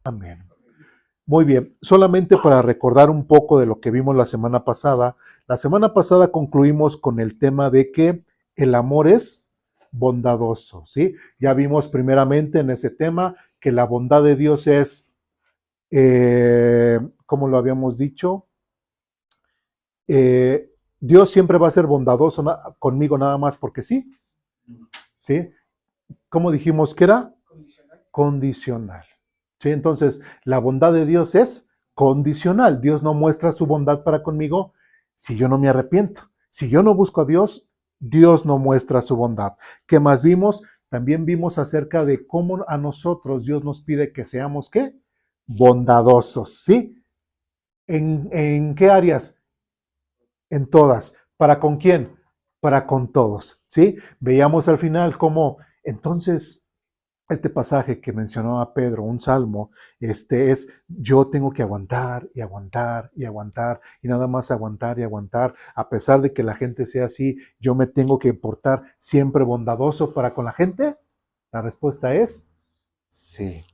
Amén. Muy bien, solamente para recordar un poco de lo que vimos la semana pasada. La semana pasada concluimos con el tema de que el amor es bondadoso, ¿sí? Ya vimos primeramente en ese tema que la bondad de Dios es, como lo habíamos dicho, Dios siempre va a ser bondadoso conmigo nada más porque sí, ¿sí? ¿Cómo dijimos que era? Condicional. ¿Sí? Entonces, la bondad de Dios es condicional. Dios no muestra su bondad para conmigo si yo no me arrepiento. Si yo no busco a Dios, Dios no muestra su bondad. ¿Qué más vimos? También vimos acerca de cómo a nosotros Dios nos pide que seamos, ¿qué? Bondadosos, ¿sí? ¿En qué áreas? En todas. ¿Para con quién? Para con todos, ¿sí? Veíamos al final cómo, entonces, este pasaje que mencionaba Pedro, un salmo, es yo tengo que aguantar y aguantar y aguantar y nada más aguantar y aguantar, a pesar de que la gente sea así, yo me tengo que portar siempre bondadoso para con la gente. La respuesta es sí.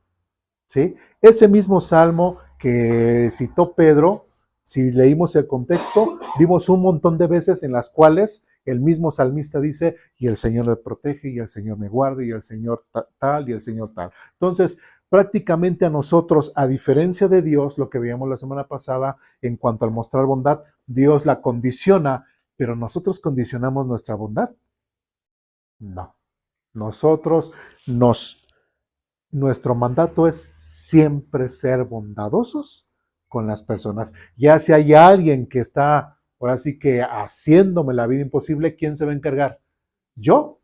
¿Sí? Ese mismo salmo que citó Pedro, si leímos el contexto, vimos un montón de veces en las cuales el mismo salmista dice, y el Señor me protege, y el Señor me guarda, y el Señor tal, y el Señor tal. Entonces, prácticamente a nosotros, a diferencia de Dios, lo que veíamos la semana pasada en cuanto al mostrar bondad, Dios la condiciona, pero nosotros condicionamos nuestra bondad. No. Nosotros nos Nuestro mandato es siempre ser bondadosos con las personas. Ya si hay alguien que está, ahora sí que haciéndome la vida imposible, ¿quién se va a encargar? ¿Yo?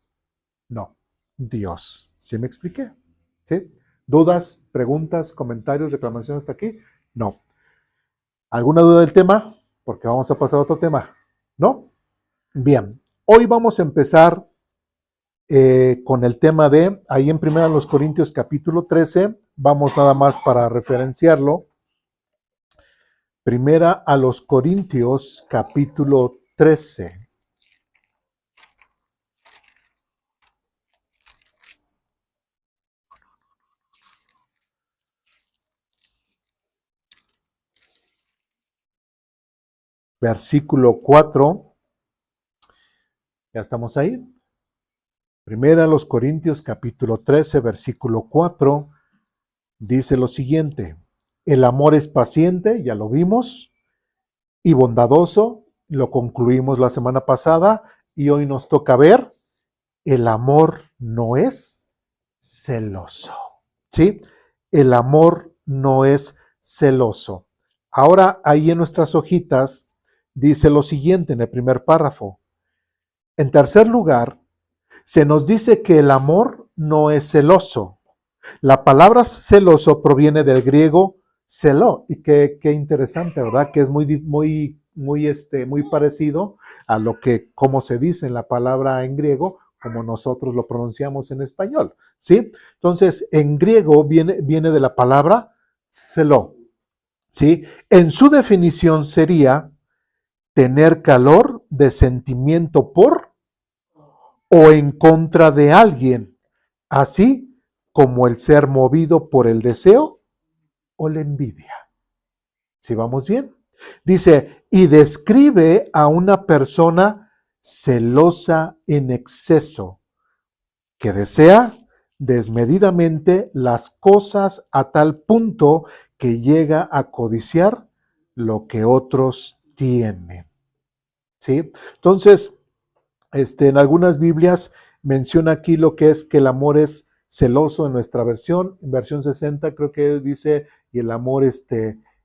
No, Dios. ¿Sí me expliqué? ¿Sí? ¿Dudas, preguntas, comentarios, reclamaciones hasta aquí? No. ¿Alguna duda del tema? Porque vamos a pasar a otro tema. ¿No? Bien. Hoy vamos a empezar con el tema de, ahí en 1 Corintios capítulo 13, vamos nada más para referenciarlo. 1 Corintios capítulo 13. Versículo 4. ¿Ya estamos ahí? 1 Corintios capítulo 13, versículo 4, dice lo siguiente: el amor es paciente, ya lo vimos, y bondadoso, lo concluimos la semana pasada, y hoy nos toca ver, el amor no es celoso, ¿sí? El amor no es celoso. Ahora, ahí en nuestras hojitas, dice lo siguiente en el primer párrafo. En tercer lugar, se nos dice que el amor no es celoso. La palabra celoso proviene del griego celó, y qué interesante, ¿verdad? Que es muy parecido a lo que, como se dice en la palabra en griego, como nosotros lo pronunciamos en español, ¿sí? Entonces, en griego viene de la palabra celó, ¿sí? En su definición sería tener calor de sentimiento por o en contra de alguien, así como el ser movido por el deseo o la envidia. ¿Sí vamos bien? Dice, y describe a una persona celosa en exceso, que desea desmedidamente las cosas a tal punto que llega a codiciar lo que otros tienen. ¿Sí? Entonces, en algunas Biblias menciona aquí lo que es que el amor es celoso en nuestra versión. En versión 60 creo que dice, y el amor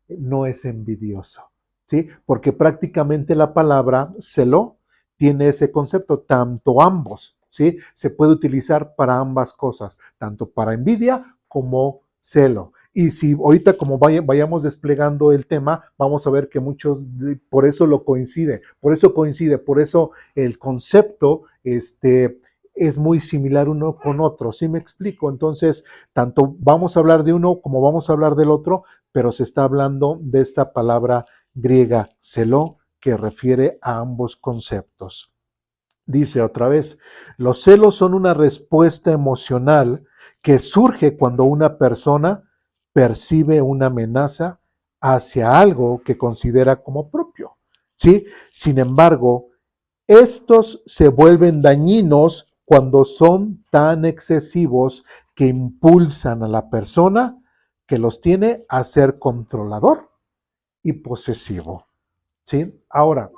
no es envidioso, ¿sí? Porque prácticamente la palabra celó tiene ese concepto, tanto ambos, ¿sí? Se puede utilizar para ambas cosas, tanto para envidia como celo. Y si ahorita como vayamos desplegando el tema, vamos a ver que muchos, por eso coincide, por eso el concepto es muy similar uno con otro, ¿sí me explico? Entonces, tanto vamos a hablar de uno como vamos a hablar del otro, pero se está hablando de esta palabra griega, celó, que refiere a ambos conceptos. Dice otra vez, los celos son una respuesta emocional que surge cuando una persona percibe una amenaza hacia algo que considera como propio, ¿sí? Sin embargo, estos se vuelven dañinos cuando son tan excesivos que impulsan a la persona que los tiene a ser controlador y posesivo, ¿sí? Ahora,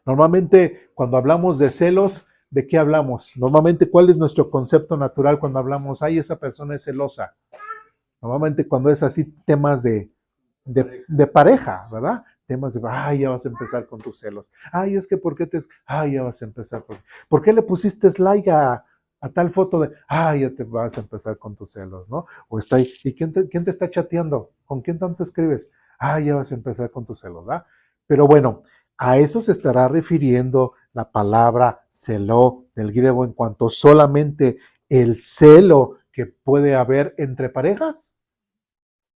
normalmente cuando hablamos de celos, ¿de qué hablamos? Normalmente, ¿cuál es nuestro concepto natural cuando hablamos, ay, esa persona es celosa? Normalmente cuando es así temas de pareja, ¿verdad? Temas de, ay, ya vas a empezar con tus celos. Ay, es que, ¿por qué te...? Ay, ya vas a empezar. ¿Por qué le pusiste like a tal foto de, ay, ya te vas a empezar con tus celos, ¿no? O está ahí, ¿y quién te está chateando? ¿Con quién tanto escribes? Ay, ya vas a empezar con tus celos, ¿verdad? Pero bueno, a eso se estará refiriendo la palabra celó del griego en cuanto solamente el celo que puede haber entre parejas.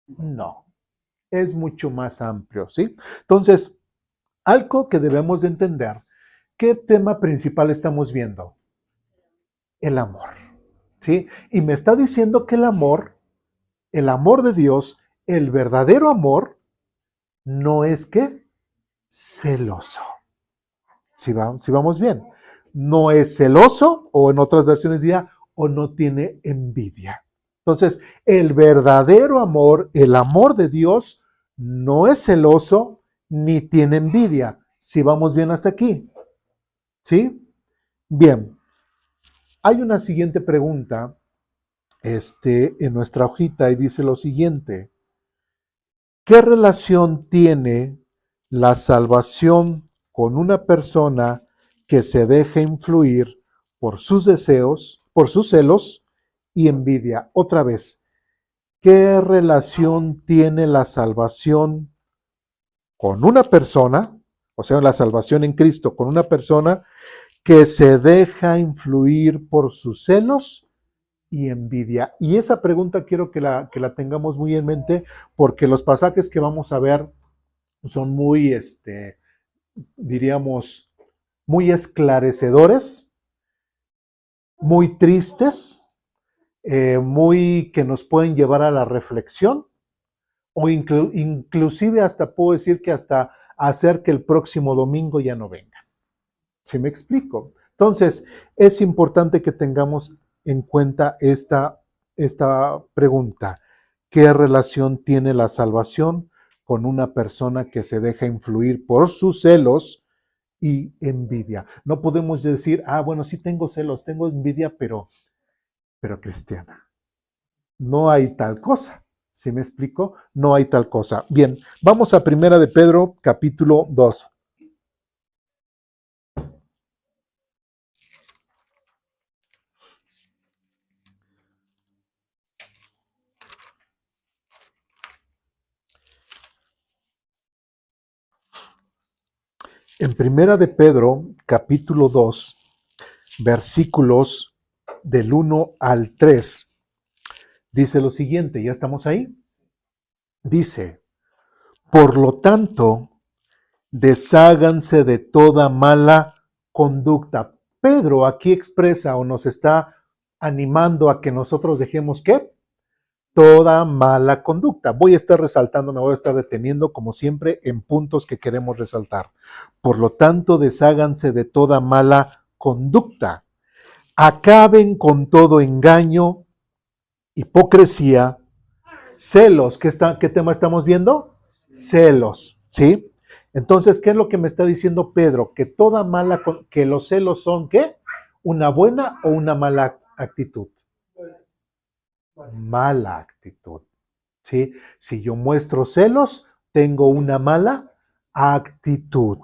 No, es mucho más amplio, ¿sí? Entonces, algo que debemos de entender, ¿qué tema principal estamos viendo? El amor, ¿sí? Y me está diciendo que el amor de Dios, el verdadero amor, no es que celoso. Si vamos bien, no es celoso, o en otras versiones diría, o no tiene envidia. Entonces, el verdadero amor, el amor de Dios, no es celoso ni tiene envidia. Si vamos bien hasta aquí, ¿sí? Bien, hay una siguiente pregunta en nuestra hojita y dice lo siguiente. ¿Qué relación tiene la salvación con una persona que se deja influir por sus deseos, por sus celos y envidia? Otra vez, ¿qué relación tiene la salvación con una persona, o sea, la salvación en Cristo, con una persona que se deja influir por sus celos y envidia? Y esa pregunta quiero que la tengamos muy en mente, porque los pasajes que vamos a ver son muy, diríamos, muy esclarecedores, muy tristes, muy que nos pueden llevar a la reflexión, o inclusive hasta puedo decir que hasta hacer que el próximo domingo ya no venga. ¿Sí me explico? Entonces, es importante que tengamos en cuenta esta pregunta. ¿Qué relación tiene la salvación con una persona que se deja influir por sus celos y envidia? No podemos decir, bueno, sí tengo celos, tengo envidia, pero cristiana. No hay tal cosa. ¿Sí me explico? No hay tal cosa. Bien, vamos a Primera de Pedro, capítulo 2. En Primera de Pedro, capítulo 2, versículos del 1 al 3, dice lo siguiente, ¿ya estamos ahí? Dice, por lo tanto, desháganse de toda mala conducta. Pedro aquí expresa o nos está animando a que nosotros dejemos, ¿qué? Toda mala conducta. Voy a estar resaltando, me voy a estar deteniendo como siempre en puntos que queremos resaltar. Por lo tanto, desháganse de toda mala conducta. Acaben con todo engaño, hipocresía, celos. ¿Qué tema estamos viendo? Celos, ¿sí? Entonces, ¿qué es lo que me está diciendo Pedro? Que los celos son, ¿qué? ¿Una buena o una mala actitud? Mala actitud, ¿sí? Si yo muestro celos, tengo una mala actitud,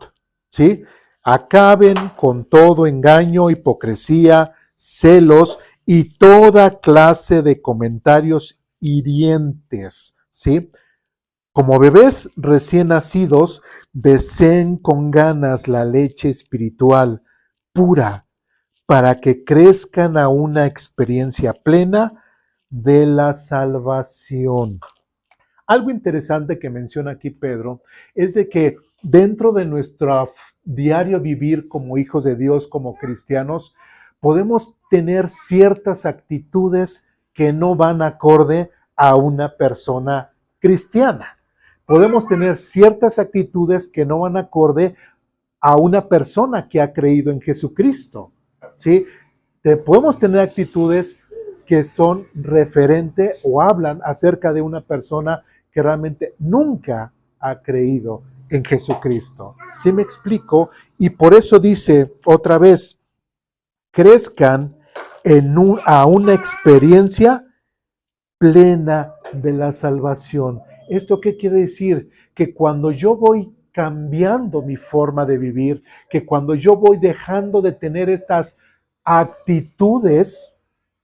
¿sí? Acaben con todo engaño, hipocresía, celos y toda clase de comentarios hirientes, ¿sí? Como bebés recién nacidos, deseen con ganas la leche espiritual pura para que crezcan a una experiencia plena de la salvación. Algo interesante que menciona aquí Pedro es de que dentro de nuestro diario vivir como hijos de Dios, como cristianos, podemos tener ciertas actitudes que no van acorde a una persona cristiana. Podemos tener ciertas actitudes que no van acorde a una persona que ha creído en Jesucristo, ¿sí? Podemos tener actitudes que son referente o hablan acerca de una persona que realmente nunca ha creído en Jesucristo. ¿Sí me explico? Y por eso dice otra vez, crezcan a una experiencia plena de la salvación. ¿Esto qué quiere decir? Que cuando yo voy cambiando mi forma de vivir, que cuando yo voy dejando de tener estas actitudes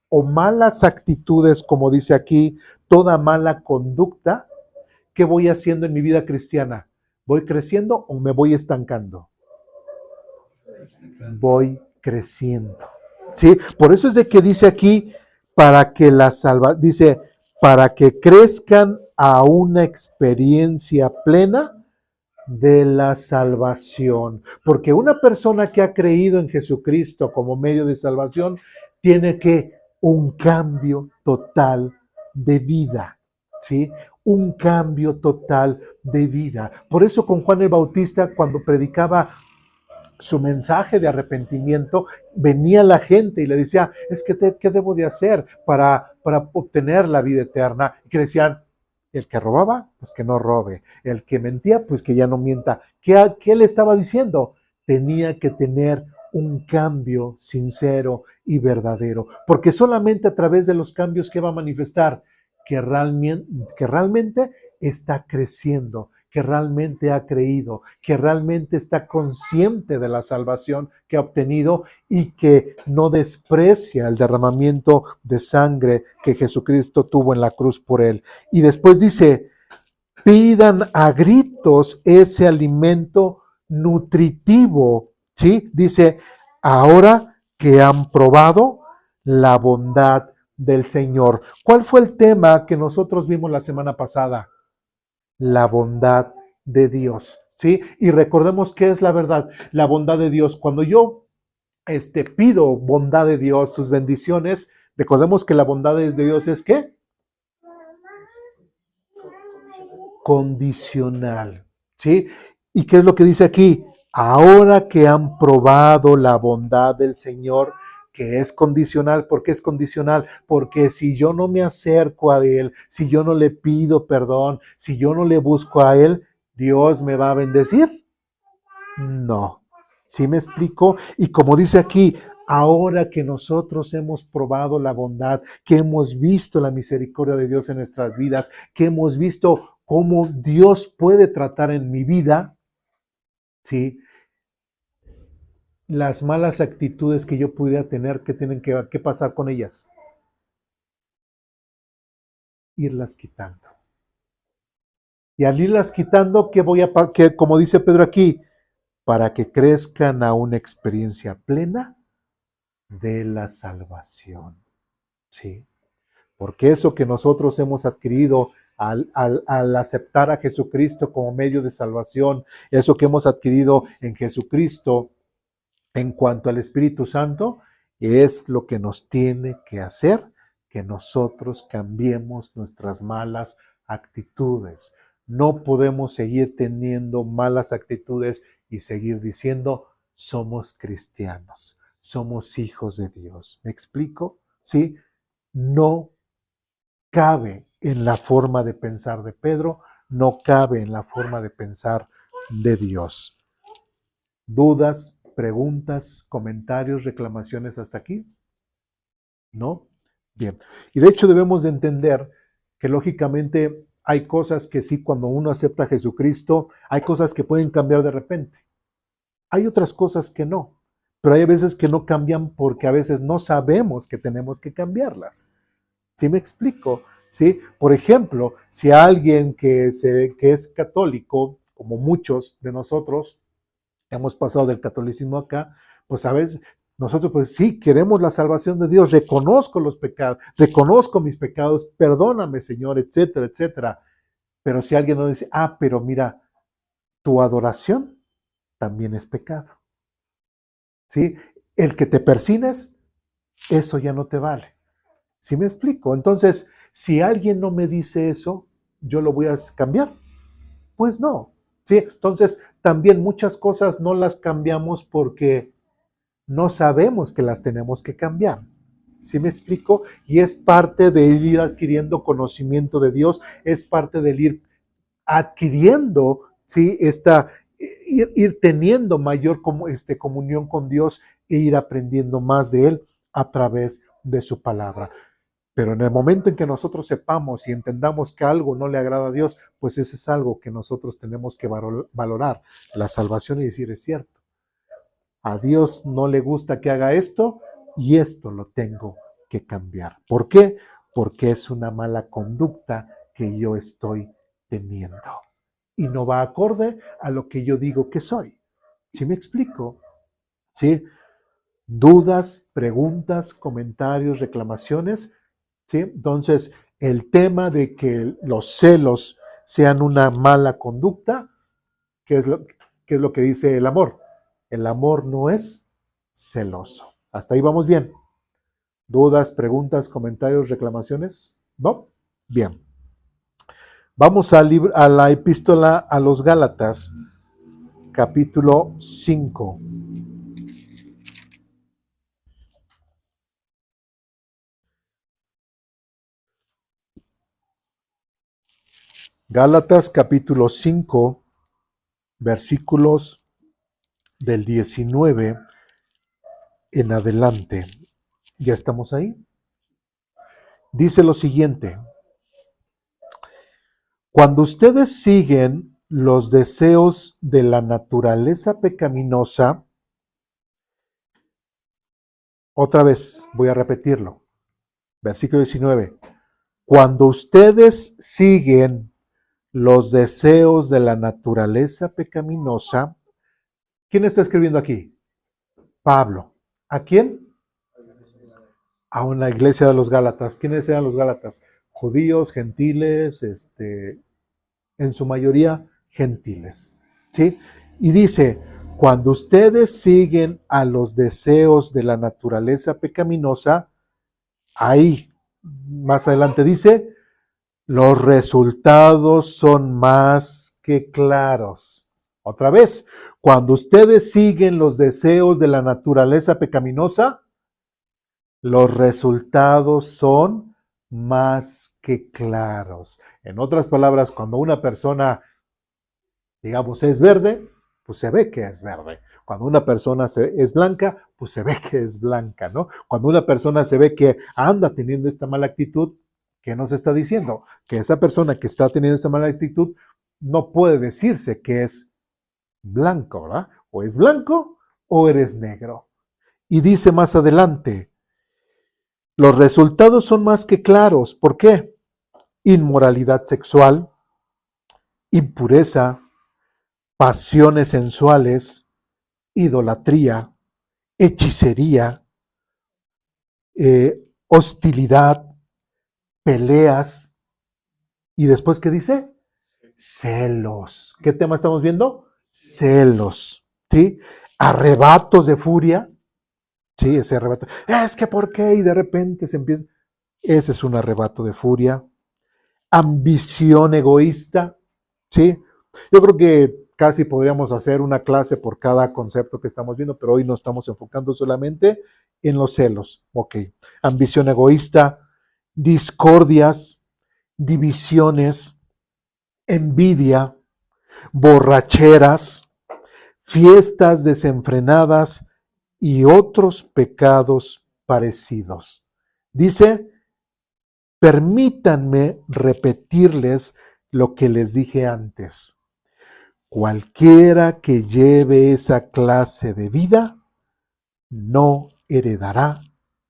o malas actitudes, como dice aquí, toda mala conducta, ¿qué voy haciendo en mi vida cristiana? ¿Voy creciendo o me voy estancando? Voy creciendo. ¿Sí? Por eso es de que dice aquí, para que dice, para que crezcan a una experiencia plena de la salvación. Porque una persona que ha creído en Jesucristo como medio de salvación tiene que un cambio total de vida, ¿sí? Un cambio total de vida. Por eso con Juan el Bautista, cuando predicaba su mensaje de arrepentimiento, venía la gente y le decía, es que ¿qué debo de hacer para obtener la vida eterna? Y que decían, el que robaba, pues que no robe. El que mentía, pues que ya no mienta. ¿Qué le estaba diciendo? Tenía que tener un cambio sincero y verdadero, porque solamente a través de los cambios que va a manifestar que realmente está creciendo, que realmente ha creído, que realmente está consciente de la salvación que ha obtenido y que no desprecia el derramamiento de sangre que Jesucristo tuvo en la cruz por él. Y después dice, pidan a gritos ese alimento nutritivo, ¿sí? Dice, ahora que han probado la bondad del Señor. ¿Cuál fue el tema que nosotros vimos la semana pasada? La bondad de Dios, ¿sí? Y recordemos qué es la verdad, la bondad de Dios. Cuando yo pido bondad de Dios, sus bendiciones, recordemos que la bondad de Dios es ¿qué? Condicional, ¿sí? ¿Y qué es lo que dice aquí? Ahora que han probado la bondad del Señor, que es condicional. ¿Por qué es condicional? Porque si yo no me acerco a Él, si yo no le pido perdón, si yo no le busco a Él, ¿Dios me va a bendecir? No. ¿Sí me explico? Y como dice aquí, ahora que nosotros hemos probado la bondad, que hemos visto la misericordia de Dios en nuestras vidas, que hemos visto cómo Dios puede tratar en mi vida, ¿sí? Las malas actitudes que yo pudiera tener, ¿qué tienen que pasar con ellas? Irlas quitando. Y al irlas quitando, como dice Pedro aquí, para que crezcan a una experiencia plena de la salvación. ¿Sí? Porque eso que nosotros hemos adquirido al aceptar a Jesucristo como medio de salvación, eso que hemos adquirido en Jesucristo en cuanto al Espíritu Santo, es lo que nos tiene que hacer que nosotros cambiemos nuestras malas actitudes. No podemos seguir teniendo malas actitudes y seguir diciendo somos cristianos, somos hijos de Dios. ¿Me explico? ¿Sí? No cabe en la forma de pensar de Pedro, no cabe en la forma de pensar de Dios. ¿Dudas, preguntas, comentarios, reclamaciones hasta aquí? ¿No? Bien. Y de hecho debemos de entender que lógicamente hay cosas que sí, cuando uno acepta a Jesucristo, hay cosas que pueden cambiar de repente. Hay otras cosas que no, pero hay veces que no cambian porque a veces no sabemos que tenemos que cambiarlas. ¿Sí me explico? ¿Sí? Por ejemplo, si alguien que es católico, como muchos de nosotros, hemos pasado del catolicismo acá, pues a veces nosotros pues sí queremos la salvación de Dios, reconozco los pecados, reconozco mis pecados, perdóname Señor, etcétera, etcétera. Pero si alguien nos dice, pero mira, tu adoración también es pecado, ¿sí? El que te persines, eso ya no te vale. ¿Sí me explico? Entonces, si alguien no me dice eso, ¿yo lo voy a cambiar? Pues no. ¿Sí? Entonces, también muchas cosas no las cambiamos porque no sabemos que las tenemos que cambiar. ¿Sí me explico? Y es parte de ir adquiriendo conocimiento de Dios, es parte del ir adquiriendo, ¿sí? Ir teniendo mayor comunión con Dios e ir aprendiendo más de Él a través de su palabra. Pero en el momento en que nosotros sepamos y entendamos que algo no le agrada a Dios, pues ese es algo que nosotros tenemos que valorar, la salvación, y decir, es cierto, a Dios no le gusta que haga esto y esto lo tengo que cambiar. ¿Por qué? Porque es una mala conducta que yo estoy teniendo y no va acorde a lo que yo digo que soy. ¿Sí me explico? ¿Sí? Dudas, preguntas, comentarios, reclamaciones. ¿Sí? Entonces, el tema de que los celos sean una mala conducta, qué es lo que dice el amor? El amor no es celoso. Hasta ahí vamos bien. ¿Dudas, preguntas, comentarios, reclamaciones? ¿No? Bien. Vamos a la epístola a los Gálatas, capítulo 5. Gálatas, capítulo 5, versículos del 19 en adelante. ¿Ya estamos ahí? Dice lo siguiente: cuando ustedes siguen los deseos de la naturaleza pecaminosa, otra vez voy a repetirlo, versículo 19, cuando ustedes siguen los deseos de la naturaleza pecaminosa, ¿quién está escribiendo aquí? Pablo. ¿A quién? A una iglesia de los Gálatas. ¿Quiénes eran los Gálatas? Judíos, gentiles, en su mayoría gentiles. ¿Sí? Y dice, cuando ustedes siguen a los deseos de la naturaleza pecaminosa, ahí, más adelante dice, los resultados son más que claros. Otra vez, cuando ustedes siguen los deseos de la naturaleza pecaminosa, los resultados son más que claros. En otras palabras, cuando una persona, digamos, es verde, pues se ve que es verde. Cuando una persona es blanca, pues se ve que es blanca, ¿no? Cuando una persona se ve que anda teniendo esta mala actitud, ¿qué nos está diciendo? Que esa persona que está teniendo esta mala actitud no puede decirse que es blanco, ¿verdad? O es blanco o eres negro. Y dice más adelante, los resultados son más que claros. ¿Por qué? Inmoralidad sexual, impureza, pasiones sensuales, idolatría, hechicería, hostilidad, peleas. ¿Y después qué dice? Celos. ¿Qué tema estamos viendo? Celos. ¿Sí? Arrebatos de furia. Sí, ese arrebato. Es que ¿por qué? Y de repente se empieza. Ese es un arrebato de furia. Ambición egoísta. ¿Sí? Yo creo que casi podríamos hacer una clase por cada concepto que estamos viendo, pero hoy nos estamos enfocando solamente en los celos. Ok. Ambición egoísta, discordias, divisiones, envidia, borracheras, fiestas desenfrenadas y otros pecados parecidos. Dice, permítanme repetirles lo que les dije antes. Cualquiera que lleve esa clase de vida no heredará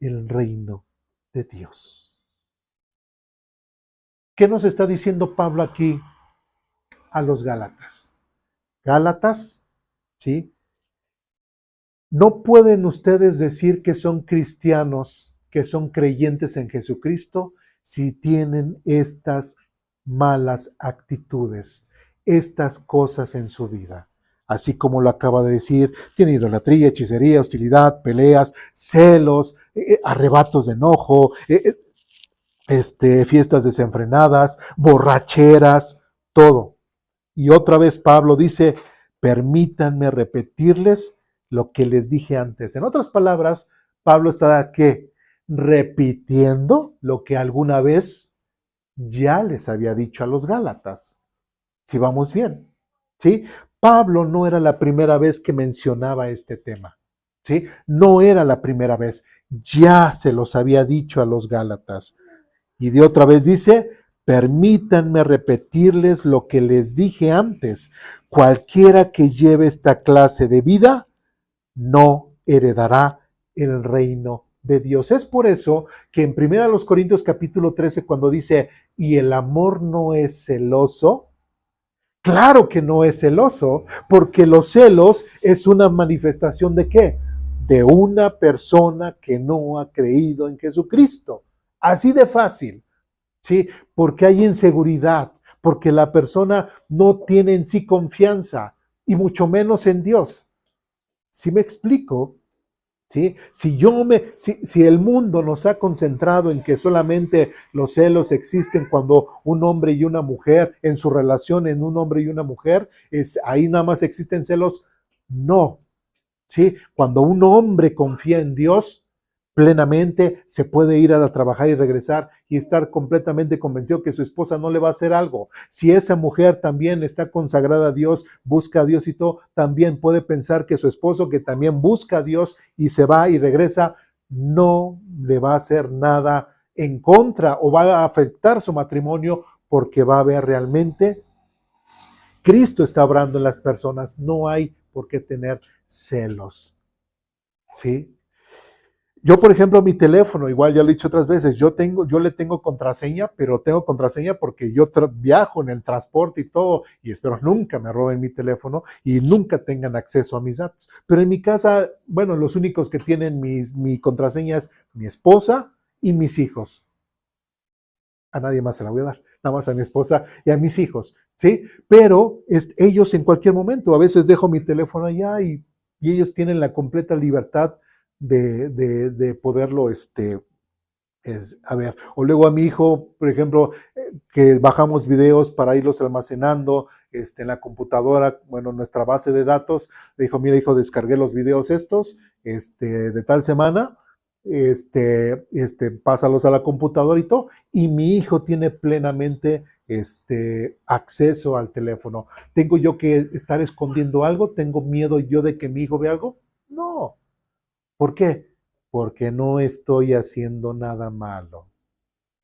el reino de Dios. ¿Qué nos está diciendo Pablo aquí a los Gálatas? Gálatas, ¿sí? No pueden ustedes decir que son cristianos, que son creyentes en Jesucristo, si tienen estas malas actitudes, estas cosas en su vida. Así como lo acaba de decir, tiene idolatría, hechicería, hostilidad, peleas, celos, arrebatos de enojo, fiestas desenfrenadas, borracheras, todo. Y otra vez Pablo dice, permítanme repetirles lo que les dije antes. En otras palabras, Pablo está ¿qué? Repitiendo lo que alguna vez ya les había dicho a los Gálatas. Si vamos bien, ¿sí? Pablo no era la primera vez que mencionaba este tema, ¿sí? No era la primera vez, ya se los había dicho a los Gálatas. Y de otra vez dice, permítanme repetirles lo que les dije antes. Cualquiera que lleve esta clase de vida no heredará el reino de Dios. Es por eso que en 1 Corintios capítulo 13, cuando dice, y el amor no es celoso, claro que no es celoso, porque los celos es una manifestación de ¿qué? De una persona que no ha creído en Jesucristo. Así de fácil. ¿Sí? Porque hay inseguridad, porque la persona no tiene en sí confianza y mucho menos en Dios. ¿Sí me explico? ¿Sí? Si el mundo nos ha concentrado en que solamente los celos existen cuando un hombre y una mujer, en su relación en un hombre y una mujer, ahí nada más existen celos, no. ¿Sí? Cuando un hombre confía en Dios plenamente, se puede ir a trabajar y regresar y estar completamente convencido que su esposa no le va a hacer algo. Si esa mujer también está consagrada a Dios, busca a Dios y todo, también puede pensar que su esposo, que también busca a Dios y se va y regresa, no le va a hacer nada en contra o va a afectar su matrimonio porque va a ver realmente Cristo está obrando en las personas. No hay por qué tener celos. ¿Sí? Yo, por ejemplo, mi teléfono, igual ya lo he dicho otras veces, yo le tengo contraseña, pero tengo contraseña porque yo viajo en el transporte y todo, y espero nunca me roben mi teléfono y nunca tengan acceso a mis datos. Pero en mi casa, bueno, los únicos que tienen mi contraseña es mi esposa y mis hijos. A nadie más se la voy a dar, nada más a mi esposa y a mis hijos, ¿sí? Pero ellos en cualquier momento, a veces dejo mi teléfono allá y ellos tienen la completa libertad de poderlo, a ver, o luego a mi hijo, por ejemplo, que bajamos videos para irlos almacenando en la computadora, bueno, nuestra base de datos, le dijo, mira hijo, descargué los videos estos, de tal semana, pásalos a la computadora y todo, y mi hijo tiene plenamente acceso al teléfono. ¿Tengo yo que estar escondiendo algo? ¿Tengo miedo yo de que mi hijo vea algo? No. ¿Por qué? Porque no estoy haciendo nada malo.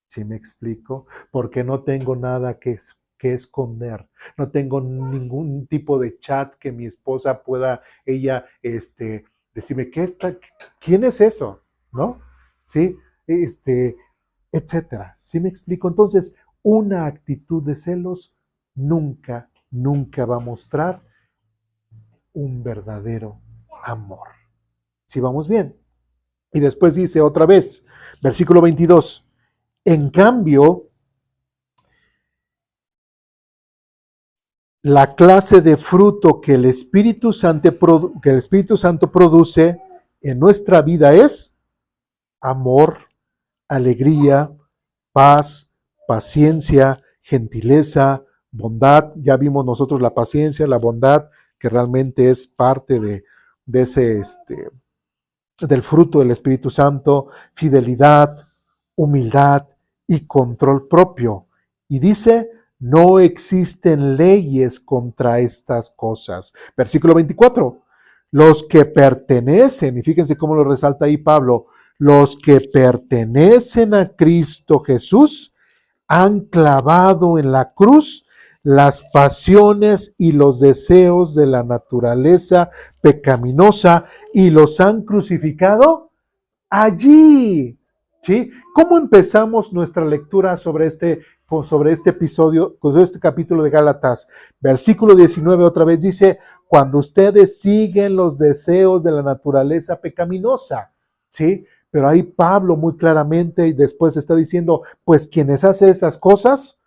¿Sí me explico? Porque no tengo nada que esconder. No tengo ningún tipo de chat que mi esposa pueda, ella, decirme, ¿quién es eso? ¿No? ¿Sí? Etcétera. ¿Sí me explico? Entonces, una actitud de celos nunca, nunca va a mostrar un verdadero amor. ¿Sí vamos bien? Y después dice otra vez, versículo 22, en cambio, la clase de fruto que el Espíritu Santo produce en nuestra vida es amor, alegría, paz, paciencia, gentileza, bondad. Ya vimos nosotros la paciencia, la bondad, que realmente es parte de ese, del fruto del Espíritu Santo, fidelidad, humildad y control propio. Y dice, no existen leyes contra estas cosas. Versículo 24. Los que pertenecen, y fíjense cómo lo resalta ahí Pablo, los que pertenecen a Cristo Jesús han clavado en la cruz las pasiones y los deseos de la naturaleza pecaminosa y los han crucificado allí. ¿Sí? ¿Cómo empezamos nuestra lectura sobre este episodio, sobre este capítulo de Gálatas? Versículo 19 otra vez dice, cuando ustedes siguen los deseos de la naturaleza pecaminosa, ¿sí? Pero ahí Pablo muy claramente y después está diciendo, pues quienes hacen esas cosas,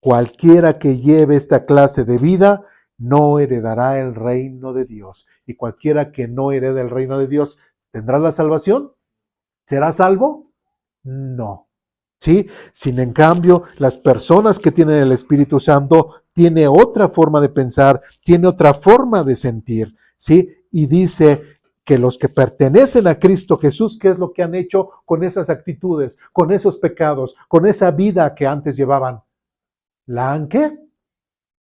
cualquiera que lleve esta clase de vida, no heredará el reino de Dios. Y cualquiera que no herede el reino de Dios, ¿tendrá la salvación? ¿Será salvo? No. ¿sí? Sin en cambio, las personas que tienen el Espíritu Santo tienen otra forma de pensar, tienen otra forma de sentir, ¿sí? Y dice que los que pertenecen a Cristo Jesús, ¿qué es lo que han hecho con esas actitudes, con esos pecados, con esa vida que antes llevaban? ¿La han qué?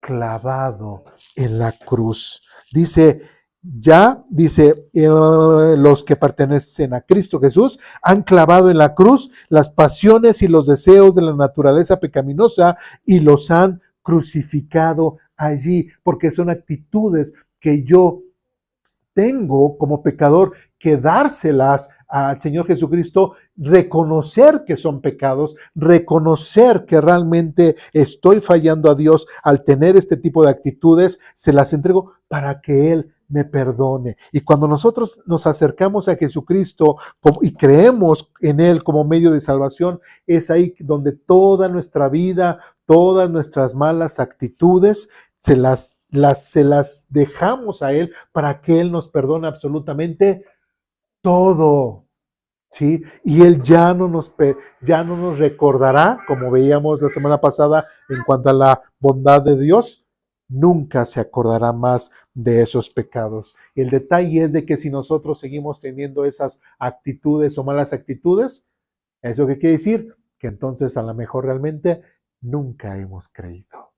Clavado en la cruz. Dice, los que pertenecen a Cristo Jesús han clavado en la cruz las pasiones y los deseos de la naturaleza pecaminosa y los han crucificado allí, porque son actitudes que yo tengo como pecador que dárselas al Señor Jesucristo, reconocer que son pecados, reconocer que realmente estoy fallando a Dios al tener este tipo de actitudes, se las entrego para que Él me perdone. Y cuando nosotros nos acercamos a Jesucristo y creemos en Él como medio de salvación, es ahí donde toda nuestra vida, todas nuestras malas actitudes, se las dejamos a Él para que Él nos perdone absolutamente todo. ¿Sí? Y Él ya no nos recordará, como veíamos la semana pasada en cuanto a la bondad de Dios, nunca se acordará más de esos pecados. Y el detalle es de que si nosotros seguimos teniendo esas actitudes o malas actitudes, ¿eso qué quiere decir? Que entonces a lo mejor realmente nunca hemos creído.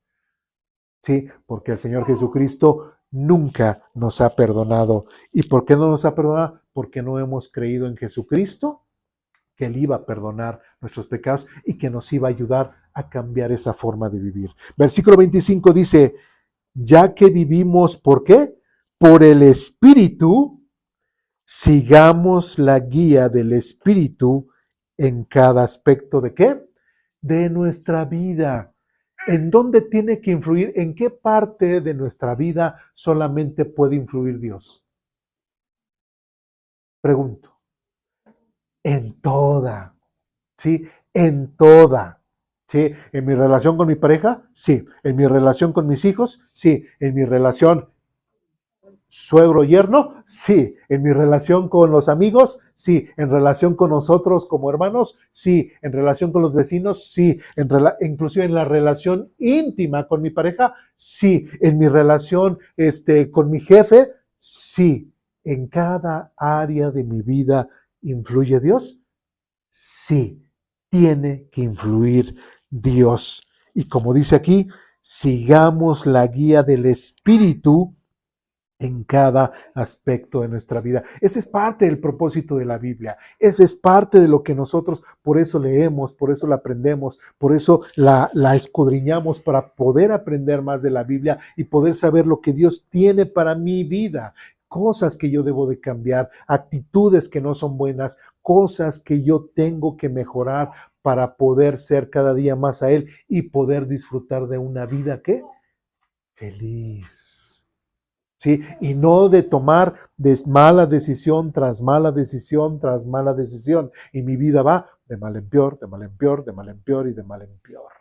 ¿Sí? Porque el Señor Jesucristo nunca nos ha perdonado. ¿Y por qué no nos ha perdonado? Porque no hemos creído en Jesucristo, que Él iba a perdonar nuestros pecados y que nos iba a ayudar a cambiar esa forma de vivir. Versículo 25 dice, ya que vivimos, ¿por qué? Por el Espíritu, sigamos la guía del Espíritu en cada aspecto de qué? De nuestra vida. ¿En dónde tiene que influir? ¿En qué parte de nuestra vida solamente puede influir Dios? Pregunto. En toda, ¿sí? En toda. ¿Sí? En mi relación con mi pareja, sí. En mi relación con mis hijos, sí. En mi relación suegro-yerno, sí. En mi relación con los amigos, sí. En relación con nosotros como hermanos, sí. En relación con los vecinos, sí. Inclusive en la relación íntima con mi pareja, sí. En mi relación con mi jefe, sí. En cada área de mi vida influye Dios, sí. Tiene que influir Dios. Y como dice aquí, sigamos la guía del Espíritu en cada aspecto de nuestra vida. Ese es parte del propósito de la Biblia. Ese es parte de lo que nosotros por eso leemos, por eso la aprendemos, por eso la escudriñamos para poder aprender más de la Biblia y poder saber lo que Dios tiene para mi vida. Cosas que yo debo de cambiar, actitudes que no son buenas, cosas que yo tengo que mejorar para poder ser cada día más a Él y poder disfrutar de una vida que feliz. ¿Sí? Y no de tomar mala decisión tras mala decisión tras mala decisión. Y mi vida va de mal en peor, de mal en peor, de mal en peor y de mal en peor.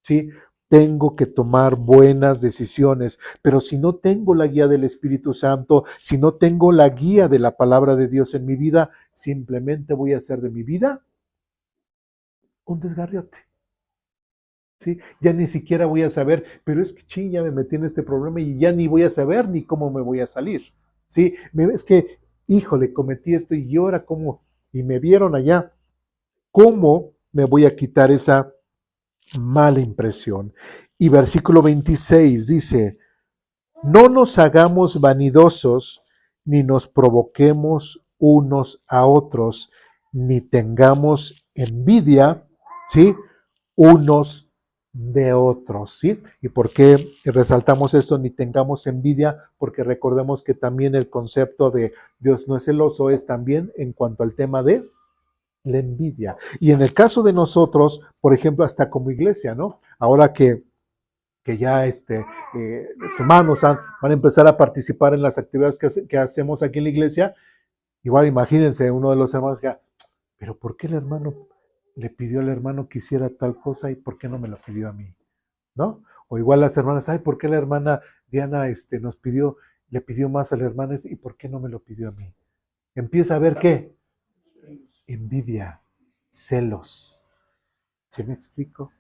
¿Sí? Tengo que tomar buenas decisiones, pero si no tengo la guía del Espíritu Santo, si no tengo la guía de la palabra de Dios en mi vida, simplemente voy a hacer de mi vida un desgarriote. ¿Sí? Ya ni siquiera voy a saber, pero es que ching, ya me metí en este problema y ya ni voy a saber ni cómo me voy a salir. ¿Sí? Es que, híjole, cometí esto y ahora cómo, y me vieron allá, ¿cómo me voy a quitar esa mala impresión? Y versículo 26 dice, no nos hagamos vanidosos, ni nos provoquemos unos a otros, ni tengamos envidia, ¿sí? Unos de otros, ¿sí? ¿Y por qué resaltamos esto? Ni tengamos envidia, porque recordemos que también el concepto de Dios no es celoso es también en cuanto al tema de la envidia. Y en el caso de nosotros, por ejemplo, hasta como iglesia, ¿no? Ahora que ya los hermanos van a empezar a participar en las actividades que hacemos aquí en la iglesia, igual imagínense uno de los hermanos que, pero ¿por qué el hermano le pidió al hermano que hiciera tal cosa y por qué no me lo pidió a mí? ¿No? O igual las hermanas, ay, ¿por qué la hermana Diana le pidió más a la hermana y por qué no me lo pidió a mí? Empieza a ver qué? Envidia, celos. ¿Sí me explico?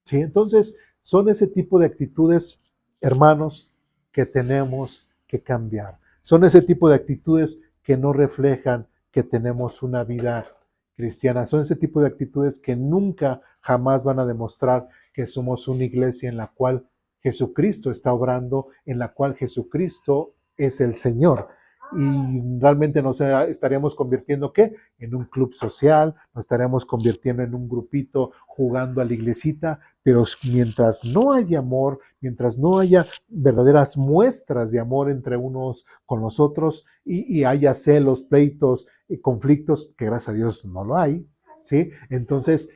Sí, entonces son ese tipo de actitudes, hermanos, que tenemos que cambiar. Son ese tipo de actitudes que no reflejan que tenemos una vida cristiana. Son ese tipo de actitudes que nunca, jamás van a demostrar que somos una iglesia en la cual Jesucristo está obrando, en la cual Jesucristo es el Señor. Y realmente nos estaríamos convirtiendo, ¿qué? En un club social, nos estaríamos convirtiendo en un grupito jugando a la iglesita, pero mientras no haya amor, mientras no haya verdaderas muestras de amor entre unos con los otros y haya celos, pleitos y conflictos, que gracias a Dios no lo hay, ¿sí? Entonces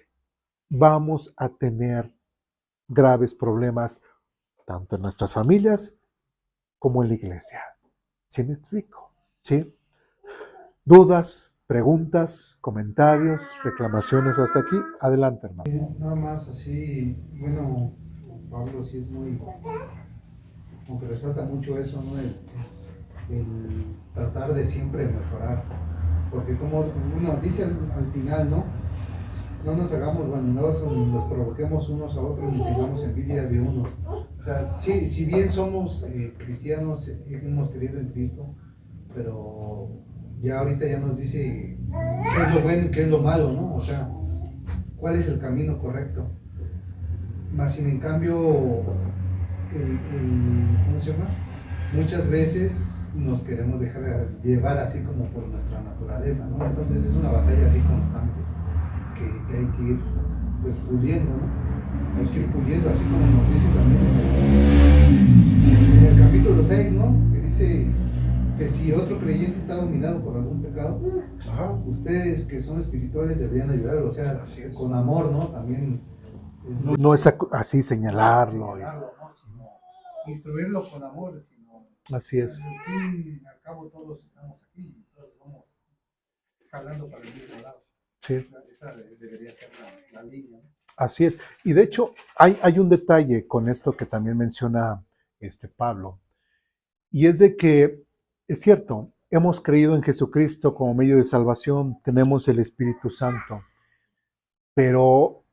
vamos a tener graves problemas tanto en nuestras familias como en la iglesia. ¿Sí me explico? ¿Sí? ¿Dudas, preguntas, comentarios, reclamaciones hasta aquí? Adelante, hermano. Nada más así, bueno, Pablo sí es muy, aunque resalta mucho eso, ¿no? El tratar de siempre mejorar, porque como uno dice al final, ¿no? No nos hagamos vanidosos ni nos provoquemos unos a otros ni tengamos envidia de unos. O sea, sí, si bien somos cristianos, hemos creído en Cristo, pero ya ahorita ya nos dice qué es lo bueno y qué es lo malo, ¿no? O sea, cuál es el camino correcto. Más sin en cambio, ¿cómo se llama? Muchas veces nos queremos dejar llevar así como por nuestra naturaleza, ¿no? Entonces es una batalla así constante que hay que ir pues puliendo, ¿no? Hay que ir puliendo, así como nos dice también en el capítulo 6, ¿no? Que dice que si otro creyente está dominado por algún pecado, ajá, ustedes que son espirituales deberían ayudarlo, o sea, con amor, ¿no? También no es así señalarlo. ¿no? Sino instruirlo con amor, sino Así es. al fin y al cabo todos estamos aquí y todos vamos jalando para el mismo lado. Sí. Esa debería ser la línea, ¿no? Así es. Y de hecho, hay un detalle con esto que también menciona Pablo, y es de que, es cierto, hemos creído en Jesucristo como medio de salvación, tenemos el Espíritu Santo, pero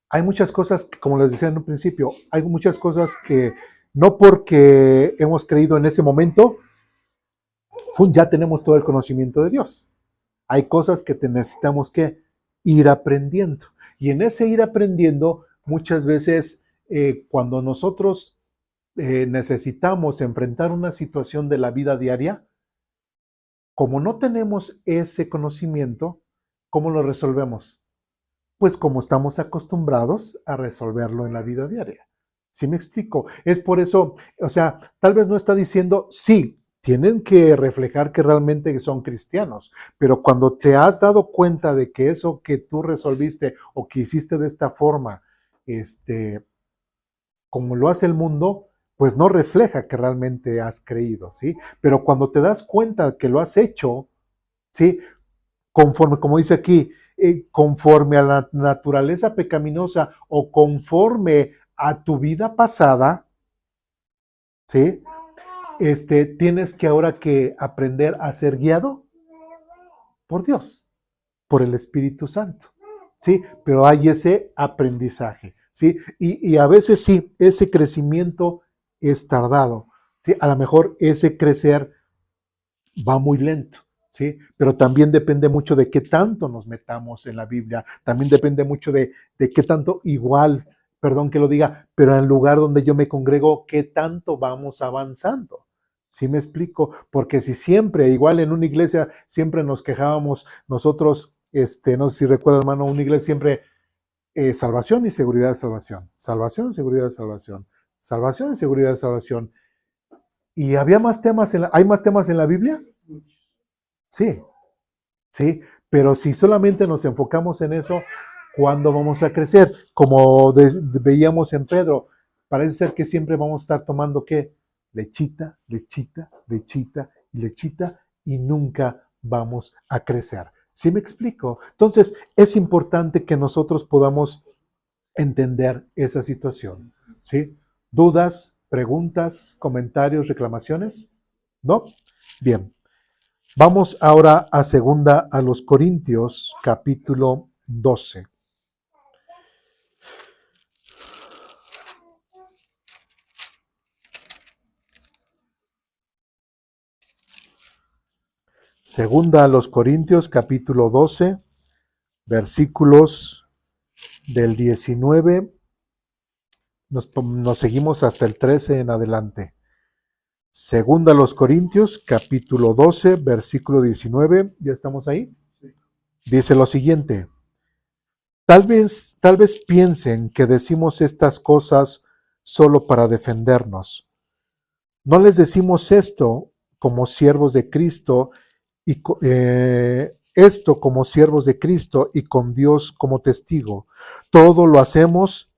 hay muchas cosas que, como les decía en un principio, hay muchas cosas que no porque hemos creído en ese momento, ya tenemos todo el conocimiento de Dios. Hay cosas que necesitamos que ir aprendiendo. Y en ese ir aprendiendo, muchas veces cuando nosotros necesitamos enfrentar una situación de la vida diaria, como no tenemos ese conocimiento, ¿cómo lo resolvemos? Pues como estamos acostumbrados a resolverlo en la vida diaria. ¿Sí me explico? Es por eso, o sea, tal vez no está diciendo, sí, tienen que reflejar que realmente son cristianos, pero cuando te has dado cuenta de que eso que tú resolviste o que hiciste de esta forma, como lo hace el mundo, pues no refleja que realmente has creído, ¿sí? Pero cuando te das cuenta que lo has hecho, ¿sí? Conforme, como dice aquí, conforme a la naturaleza pecaminosa o conforme a tu vida pasada, ¿sí? Tienes que ahora que aprender a ser guiado por Dios, por el Espíritu Santo, ¿sí? Pero hay ese aprendizaje, ¿sí? Y a veces sí, ese crecimiento es tardado, ¿sí? A lo mejor ese crecer va muy lento, ¿sí? Pero también depende mucho de qué tanto nos metamos en la Biblia, también depende mucho de qué tanto igual, perdón que lo diga, pero en el lugar donde yo me congrego, qué tanto vamos avanzando. ¿Sí me explico? Porque si siempre, igual en una iglesia, siempre nos quejábamos nosotros, no sé si recuerda, hermano, una iglesia siempre, salvación y seguridad de salvación, salvación, seguridad de salvación, salvación y seguridad de salvación. ¿Y había más temas hay más temas en la Biblia? Sí, sí, pero si solamente nos enfocamos en eso, ¿cuándo vamos a crecer? Como veíamos en Pedro, parece ser que siempre vamos a estar tomando ¿qué? Lechita, lechita, lechita y lechita y nunca vamos a crecer. ¿Sí me explico? Entonces, es importante que nosotros podamos entender esa situación. ¿Sí? ¿Dudas, preguntas, comentarios, reclamaciones? ¿No? Bien. Vamos ahora a los Corintios, capítulo 12. Segunda a los Corintios, capítulo 12, versículos del 19, nos seguimos hasta el 13 en adelante. Segunda a los Corintios, capítulo 12, versículo 19, ¿ya estamos ahí? Dice lo siguiente: tal vez piensen que decimos estas cosas solo para defendernos. No les decimos esto como siervos de Cristo y esto como siervos de Cristo y con Dios como testigo. Todo lo hacemos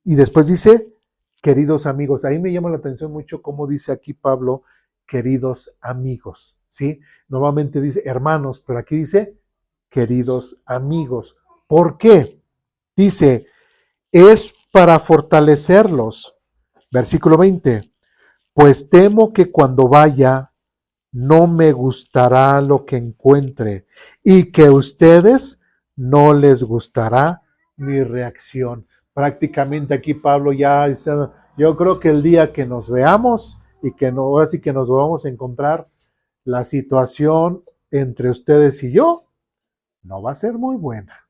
y después dice, queridos amigos. Ahí me llama la atención mucho cómo dice aquí Pablo, queridos amigos, ¿sí? Normalmente dice hermanos, pero aquí dice queridos amigos. ¿Por qué? Dice, es para fortalecerlos. Versículo 20. Pues temo que cuando vaya, no me gustará lo que encuentre y que a ustedes no les gustará mi reacción. Prácticamente aquí Pablo ya dice, yo creo que el día que nos veamos y que no, ahora sí que nos vamos a encontrar, la situación entre ustedes y yo no va a ser muy buena,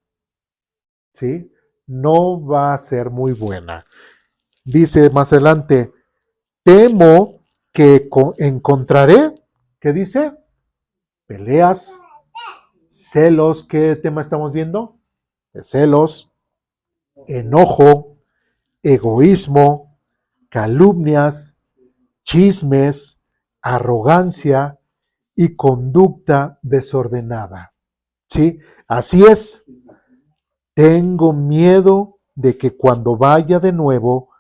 ¿sí? No va a ser muy buena. Dice más adelante, temo que encontraré, ¿qué dice? Peleas, celos. ¿Qué tema estamos viendo? Celos, enojo, egoísmo, calumnias, chismes, arrogancia y conducta desordenada. ¿Sí? Así es. Tengo miedo de que cuando vaya de nuevo,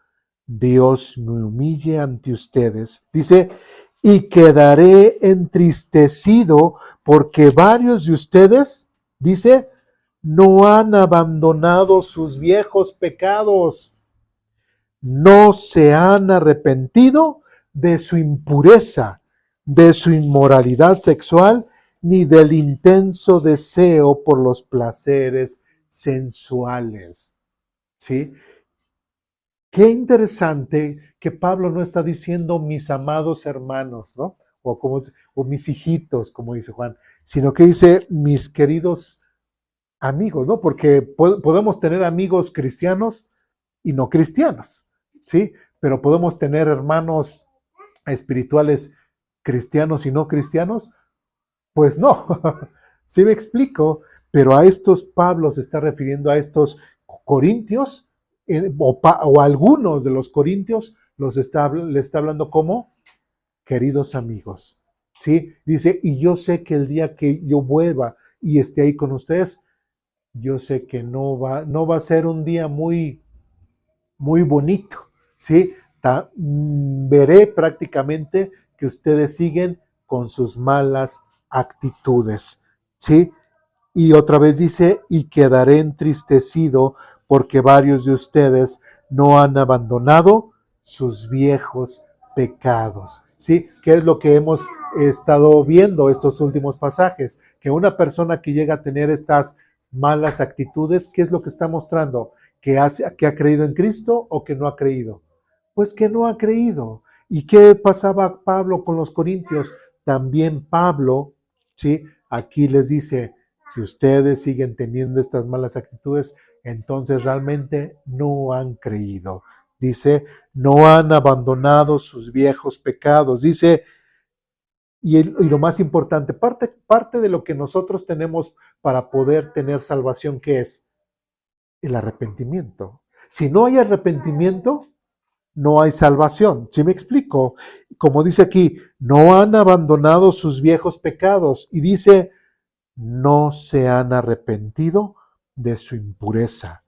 Dios me humille ante ustedes. Dice, y quedaré entristecido porque varios de ustedes, dice, no han abandonado sus viejos pecados, no se han arrepentido de su impureza, de su inmoralidad sexual, ni del intenso deseo por los placeres sensuales. ¿Sí? Qué interesante que Pablo no está diciendo mis amados hermanos, ¿no? O mis hijitos, como dice Juan, sino que dice mis queridos amigos, ¿no? Porque podemos tener amigos cristianos y no cristianos, ¿sí? Pero podemos tener hermanos espirituales cristianos y no cristianos, pues no. Sí me explico, pero a estos Pablo se está refiriendo a estos corintios, o algunos de los corintios le está hablando como queridos amigos, ¿sí? Dice, y yo sé que el día que yo vuelva y esté ahí con ustedes, yo sé que no va a ser un día muy, muy bonito, ¿sí? Veré prácticamente que ustedes siguen con sus malas actitudes, ¿sí? Y otra vez dice, y quedaré entristecido porque varios de ustedes no han abandonado sus viejos pecados. ¿Sí? ¿Qué es lo que hemos estado viendo estos últimos pasajes? Que una persona que llega a tener estas malas actitudes, ¿qué es lo que está mostrando? ¿Que ha creído en Cristo o que no ha creído? Pues que no ha creído. ¿Y qué pasaba Pablo con los corintios? También Pablo, ¿sí? Aquí les dice, si ustedes siguen teniendo estas malas actitudes, entonces realmente no han creído. Dice, no han abandonado sus viejos pecados. Dice, y lo más importante, parte de lo que nosotros tenemos para poder tener salvación, ¿qué es? El arrepentimiento. Si no hay arrepentimiento, no hay salvación. ¿Sí me explico? Como dice aquí, no han abandonado sus viejos pecados. Y dice, no se han arrepentido de su impureza,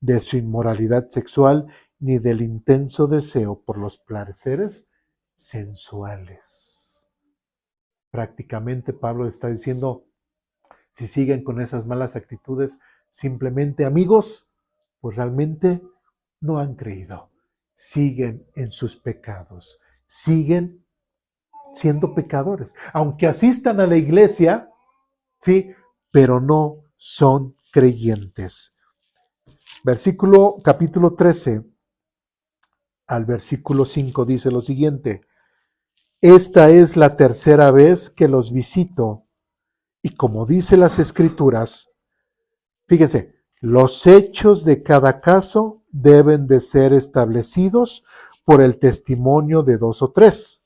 de su inmoralidad sexual, ni del intenso deseo por los placeres sensuales. Prácticamente Pablo está diciendo, si siguen con esas malas actitudes, simplemente amigos, pues realmente no han creído. Siguen en sus pecados, siguen siendo pecadores. Aunque asistan a la iglesia, ¿sí? Pero no son creyentes. Capítulo 13 al versículo 5 dice lo siguiente: esta es la tercera vez que los visito Y como dice las Escrituras, fíjense, los hechos de cada caso deben de ser establecidos por el testimonio de 2 o 3.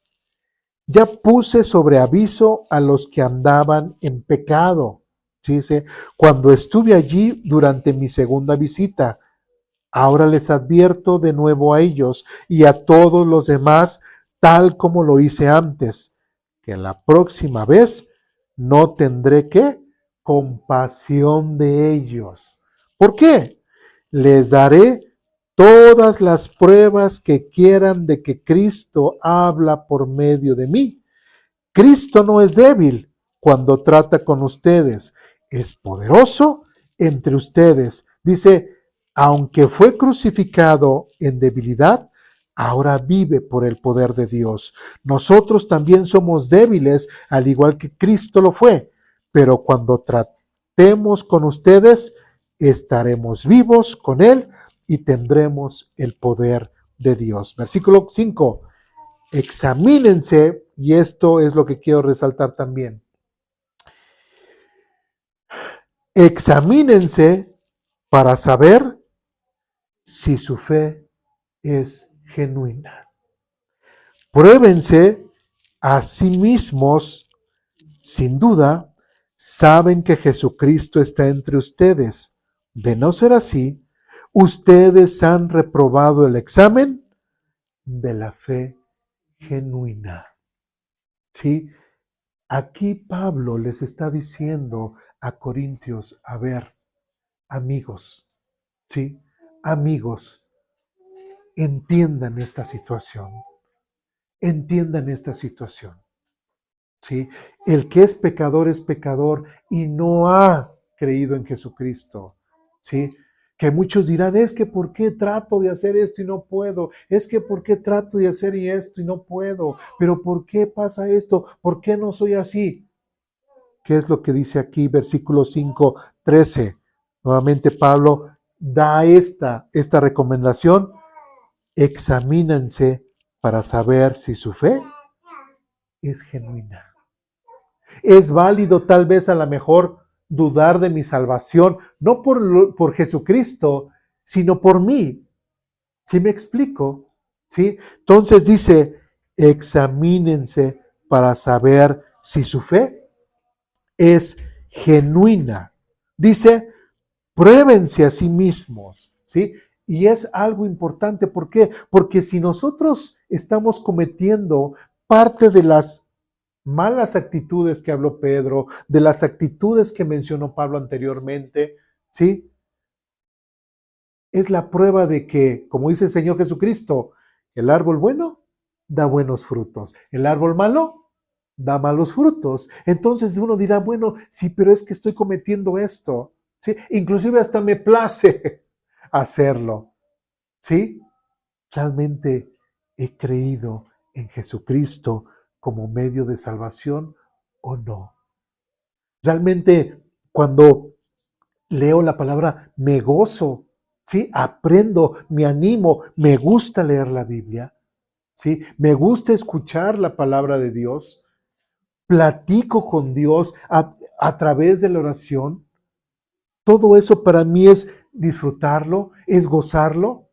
Ya puse sobre aviso a los que andaban en pecado, ¿sí? Dice, cuando estuve allí durante mi segunda visita. Ahora les advierto de nuevo a ellos y a todos los demás, tal como lo hice antes, que la próxima vez no tendré ¿qué? Compasión de ellos. ¿Por qué? Les daré todas las pruebas que quieran de que Cristo habla por medio de mí. Cristo no es débil cuando trata con ustedes, es poderoso entre ustedes. Dice, aunque fue crucificado en debilidad, ahora vive por el poder de Dios. Nosotros también somos débiles, al igual que Cristo lo fue, pero cuando tratemos con ustedes, estaremos vivos con Él y tendremos el poder de Dios. Versículo 5. Examínense, y esto es lo que quiero resaltar también. Examínense para saber si su fe es genuina. Pruébense a sí mismos, sin duda, saben que Jesucristo está entre ustedes. De no ser así, ustedes han reprobado el examen de la fe genuina. ¿Sí? Aquí Pablo les está diciendo a Corintios, a ver, amigos, ¿sí? Amigos, entiendan esta situación, ¿sí? El que es pecador y no ha creído en Jesucristo, ¿sí? Que muchos dirán, es que ¿por qué trato de hacer esto y no puedo? Es que ¿por qué trato de hacer esto y no puedo? Pero ¿por qué pasa esto? ¿Por qué no soy así? ¿Qué es lo que dice aquí, versículo 5, 13? Nuevamente Pablo da esta recomendación. Examínense para saber si su fe es genuina. Es válido tal vez a lo mejor dudar de mi salvación, no por Jesucristo, sino por mí. ¿Sí me explico? ¿Sí? Entonces dice, examínense para saber si su fe es genuina. Dice, pruébense a sí mismos, ¿sí? Y es algo importante, ¿por qué? Porque si nosotros estamos cometiendo parte de las malas actitudes que habló Pedro, de las actitudes que mencionó Pablo anteriormente, ¿sí? Es la prueba de que, como dice el Señor Jesucristo, el árbol bueno da buenos frutos, el árbol malo da malos frutos. Entonces uno dirá, bueno, sí, pero es que estoy cometiendo esto, ¿sí? Inclusive hasta me place hacerlo, ¿sí? ¿Realmente he creído en Jesucristo como medio de salvación o no? Realmente cuando leo la palabra me gozo, ¿sí? Aprendo, me animo, me gusta leer la Biblia, ¿sí? Me gusta escuchar la palabra de Dios, platico con Dios a través de la oración. Todo eso para mí es disfrutarlo, es gozarlo,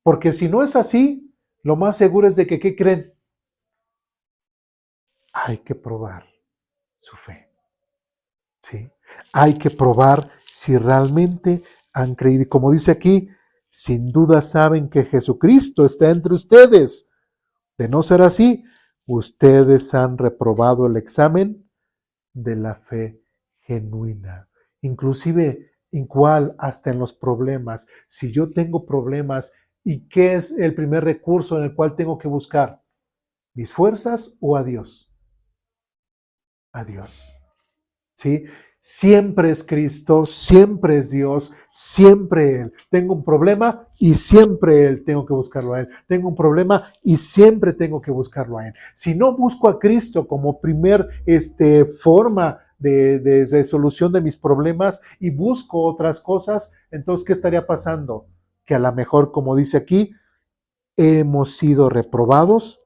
porque si no es así, lo más seguro es de que, ¿qué creen? Hay que probar su fe, ¿sí? Hay que probar si realmente han creído. Y como dice aquí, sin duda saben que Jesucristo está entre ustedes. De no ser así, ustedes han reprobado el examen de la fe genuina. Inclusive, igual hasta en los problemas. Si yo tengo problemas, ¿y qué es el primer recurso en el cual tengo que buscar? ¿Mis fuerzas o a Dios? A Dios. ¿Sí? Siempre es Cristo, siempre es Dios, siempre Él. Tengo un problema y siempre Él tengo que buscarlo a Él. Tengo un problema y siempre tengo que buscarlo a Él. Si no busco a Cristo como primer forma de solución de mis problemas y busco otras cosas, entonces, ¿qué estaría pasando? Que a lo mejor, como dice aquí, hemos sido reprobados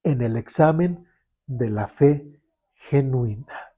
en el examen de la fe genuina.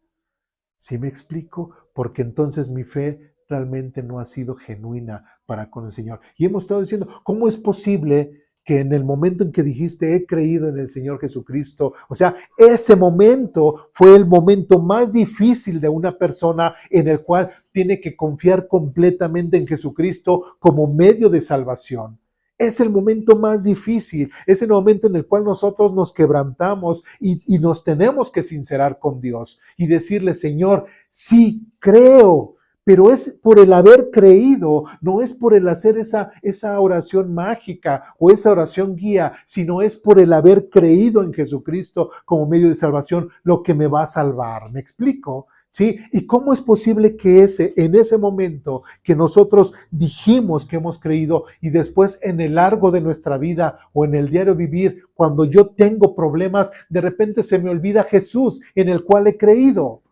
¿Sí me explico? Porque entonces mi fe realmente no ha sido genuina para con el Señor. Y hemos estado diciendo, ¿cómo es posible que en el momento en que dijiste he creído en el Señor Jesucristo, o sea, ese momento fue el momento más difícil de una persona en el cual tiene que confiar completamente en Jesucristo como medio de salvación? Es el momento más difícil, es el momento en el cual nosotros nos quebrantamos y nos tenemos que sincerar con Dios y decirle, Señor, sí creo, pero es por el haber creído, no es por el hacer esa oración mágica o esa oración guía, sino es por el haber creído en Jesucristo como medio de salvación lo que me va a salvar. ¿Me explico? ¿Sí? ¿Y cómo es posible que en ese momento que nosotros dijimos que hemos creído y después en el largo de nuestra vida o en el diario vivir, cuando yo tengo problemas, de repente se me olvida Jesús en el cual he creído?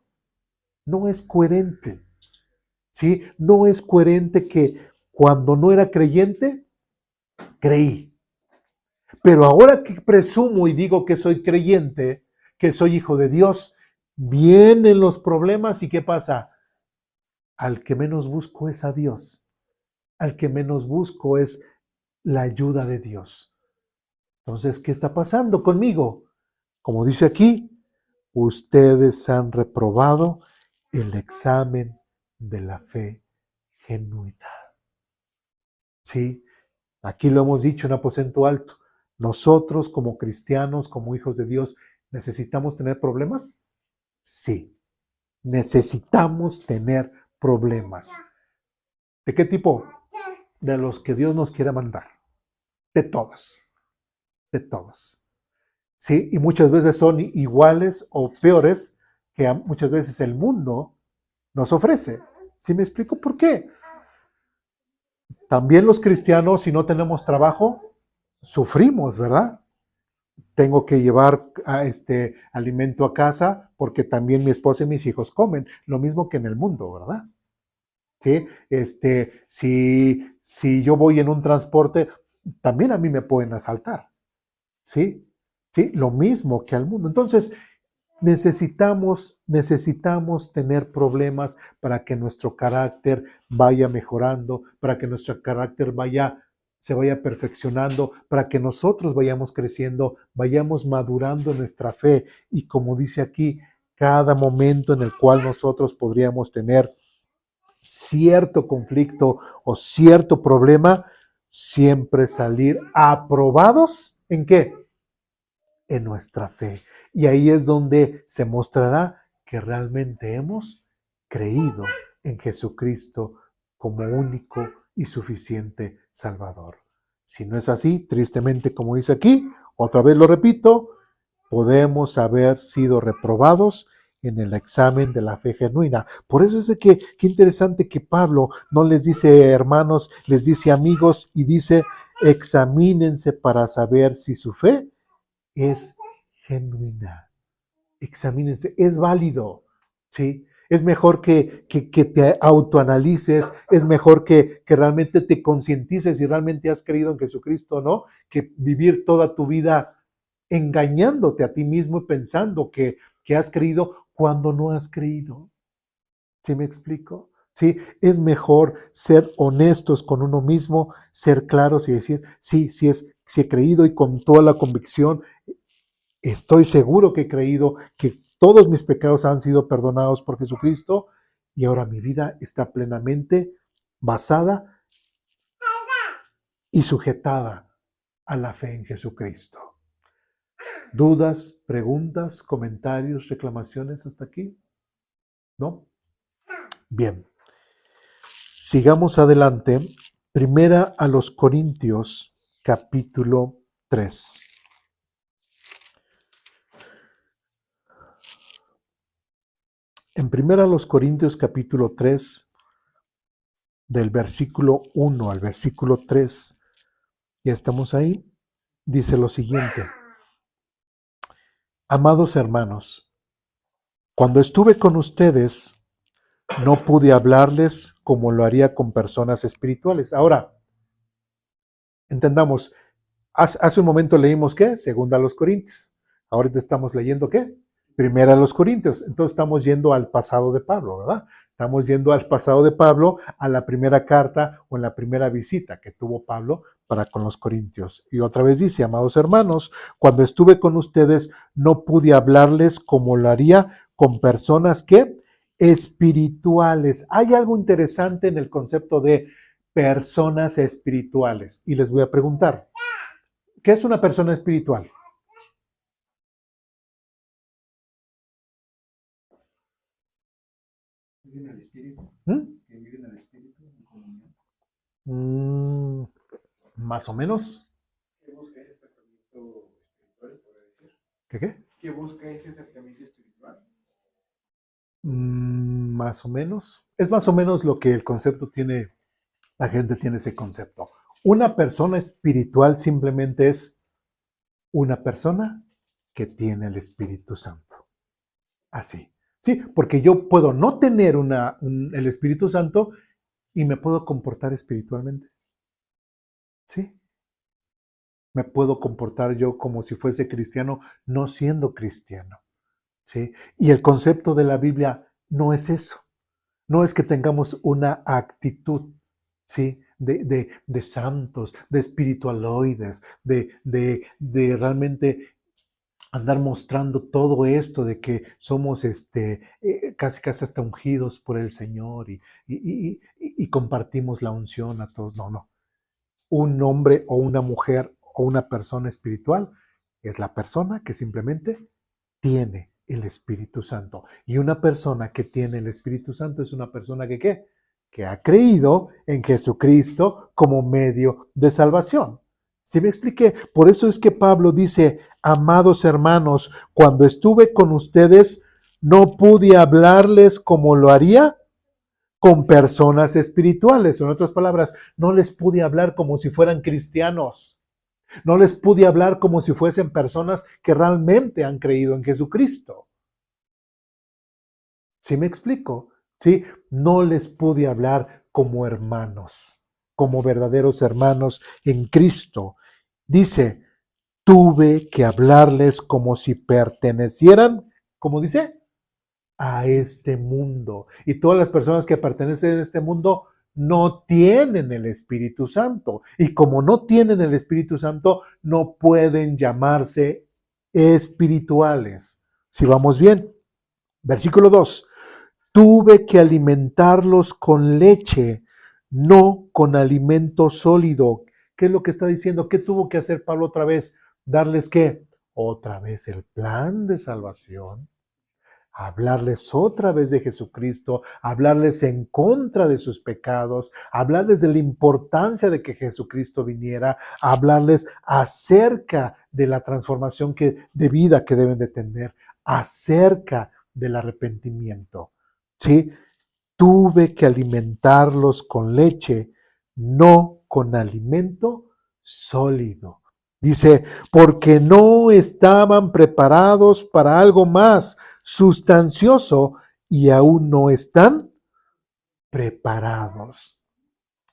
No es coherente, ¿sí? No es coherente que cuando no era creyente, creí. Pero ahora que presumo y digo que soy creyente, que soy hijo de Dios, vienen los problemas y ¿qué pasa? Al que menos busco es a Dios. Al que menos busco es la ayuda de Dios. Entonces, ¿qué está pasando conmigo? Como dice aquí, ustedes han reprobado el examen de la fe genuina. Sí, aquí lo hemos dicho en Aposento Alto. Nosotros como cristianos, como hijos de Dios, ¿necesitamos tener problemas? Sí, necesitamos tener problemas. ¿De qué tipo? De los que Dios nos quiera mandar. De todos, de todos. Sí, y muchas veces son iguales o peores que muchas veces el mundo nos ofrece. ¿Sí me explico por qué? También los cristianos, si no tenemos trabajo, sufrimos, ¿verdad? Tengo que llevar alimento a casa porque también mi esposa y mis hijos comen, lo mismo que en el mundo, ¿verdad? ¿Sí? Si yo voy en un transporte, también a mí me pueden asaltar, ¿sí? ¿Sí? Lo mismo que al mundo. Entonces, necesitamos tener problemas para que nuestro carácter vaya mejorando, para que nuestro carácter se vaya perfeccionando, para que nosotros vayamos creciendo, vayamos madurando nuestra fe. Y como dice aquí, cada momento en el cual nosotros podríamos tener cierto conflicto o cierto problema, siempre salir aprobados ¿en qué? En nuestra fe. Y ahí es donde se mostrará que realmente hemos creído en Jesucristo como único y suficiente Salvador. Si no es así, tristemente, como dice aquí, otra vez lo repito, podemos haber sido reprobados en el examen de la fe genuina. Por eso es de que, qué interesante que Pablo no les dice hermanos, les dice amigos y dice, examínense para saber si su fe es genuina. Examínense, es válido, ¿sí? Es mejor que te autoanalices, es mejor que realmente te concientices si realmente has creído en Jesucristo o no, que vivir toda tu vida engañándote a ti mismo y pensando que has creído cuando no has creído. ¿Sí me explico? Sí, es mejor ser honestos con uno mismo, ser claros y decir, sí, sí he creído y con toda la convicción estoy seguro que he creído que todos mis pecados han sido perdonados por Jesucristo y ahora mi vida está plenamente basada y sujetada a la fe en Jesucristo. ¿Dudas, preguntas, comentarios, reclamaciones hasta aquí? ¿No? Bien. Sigamos adelante. Primera a los Corintios, capítulo 3. En Primera a los Corintios, capítulo 3, del versículo 1 al versículo 3, ya estamos ahí, dice lo siguiente. Amados hermanos, cuando estuve con ustedes, no pude hablarles como lo haría con personas espirituales. Ahora, entendamos, hace un momento leímos ¿qué? Segunda a los Corintios. Ahorita estamos leyendo ¿qué? Primera a los Corintios. Entonces estamos yendo al pasado de Pablo, ¿verdad? Estamos yendo al pasado de Pablo, a la primera carta o en la primera visita que tuvo Pablo para con los Corintios. Y otra vez dice, amados hermanos, cuando estuve con ustedes no pude hablarles como lo haría con personas que espirituales. Hay algo interesante en el concepto de personas espirituales. Y les voy a preguntar, ¿qué es una persona espiritual? Vive en el espíritu, ¿Mm? que vive en el espíritu, en comunión. Mm, más o menos. ¿Qué busca ese acercamiento espiritual, podría decir? ¿Qué? ¿Qué busca ese acercamiento espiritual? Más o menos. Es más o menos lo que el concepto tiene, la gente tiene ese concepto. Una persona espiritual simplemente es una persona que tiene el Espíritu Santo. Así. Sí, porque yo puedo no tener el Espíritu Santo y me puedo comportar espiritualmente. Sí. Me puedo comportar yo como si fuese cristiano, no siendo cristiano. ¿Sí? Y el concepto de la Biblia no es eso. No es que tengamos una actitud, ¿sí? De santos, de espiritualoides, de realmente andar mostrando todo esto de que somos casi casi hasta ungidos por el Señor y compartimos la unción a todos. No, no. Un hombre o una mujer o una persona espiritual es la persona que simplemente tiene el Espíritu Santo. Y una persona que tiene el Espíritu Santo es una persona que ¿qué? Que ha creído en Jesucristo como medio de salvación. ¿Sí me expliqué? Por eso es que Pablo dice, amados hermanos, cuando estuve con ustedes, no pude hablarles como lo haría con personas espirituales. En otras palabras, no les pude hablar como si fueran cristianos. No les pude hablar como si fuesen personas que realmente han creído en Jesucristo. ¿Sí me explico? ¿Sí? No les pude hablar como hermanos, como verdaderos hermanos en Cristo. Dice, tuve que hablarles como si pertenecieran, ¿cómo dice? A este mundo. Y todas las personas que pertenecen a este mundo no tienen el Espíritu Santo. Y como no tienen el Espíritu Santo, no pueden llamarse espirituales. Si vamos bien. Versículo 2. Tuve que alimentarlos con leche, no con alimento sólido. ¿Qué es lo que está diciendo? ¿Qué tuvo que hacer Pablo otra vez? ¿Darles qué? Otra vez el plan de salvación, hablarles otra vez de Jesucristo, hablarles en contra de sus pecados, hablarles de la importancia de que Jesucristo viniera, hablarles acerca de la transformación de vida que deben de tener, acerca del arrepentimiento. ¿Sí? Tuve que alimentarlos con leche, no con alimento sólido. Dice, porque no estaban preparados para algo más sustancioso y aún no están preparados.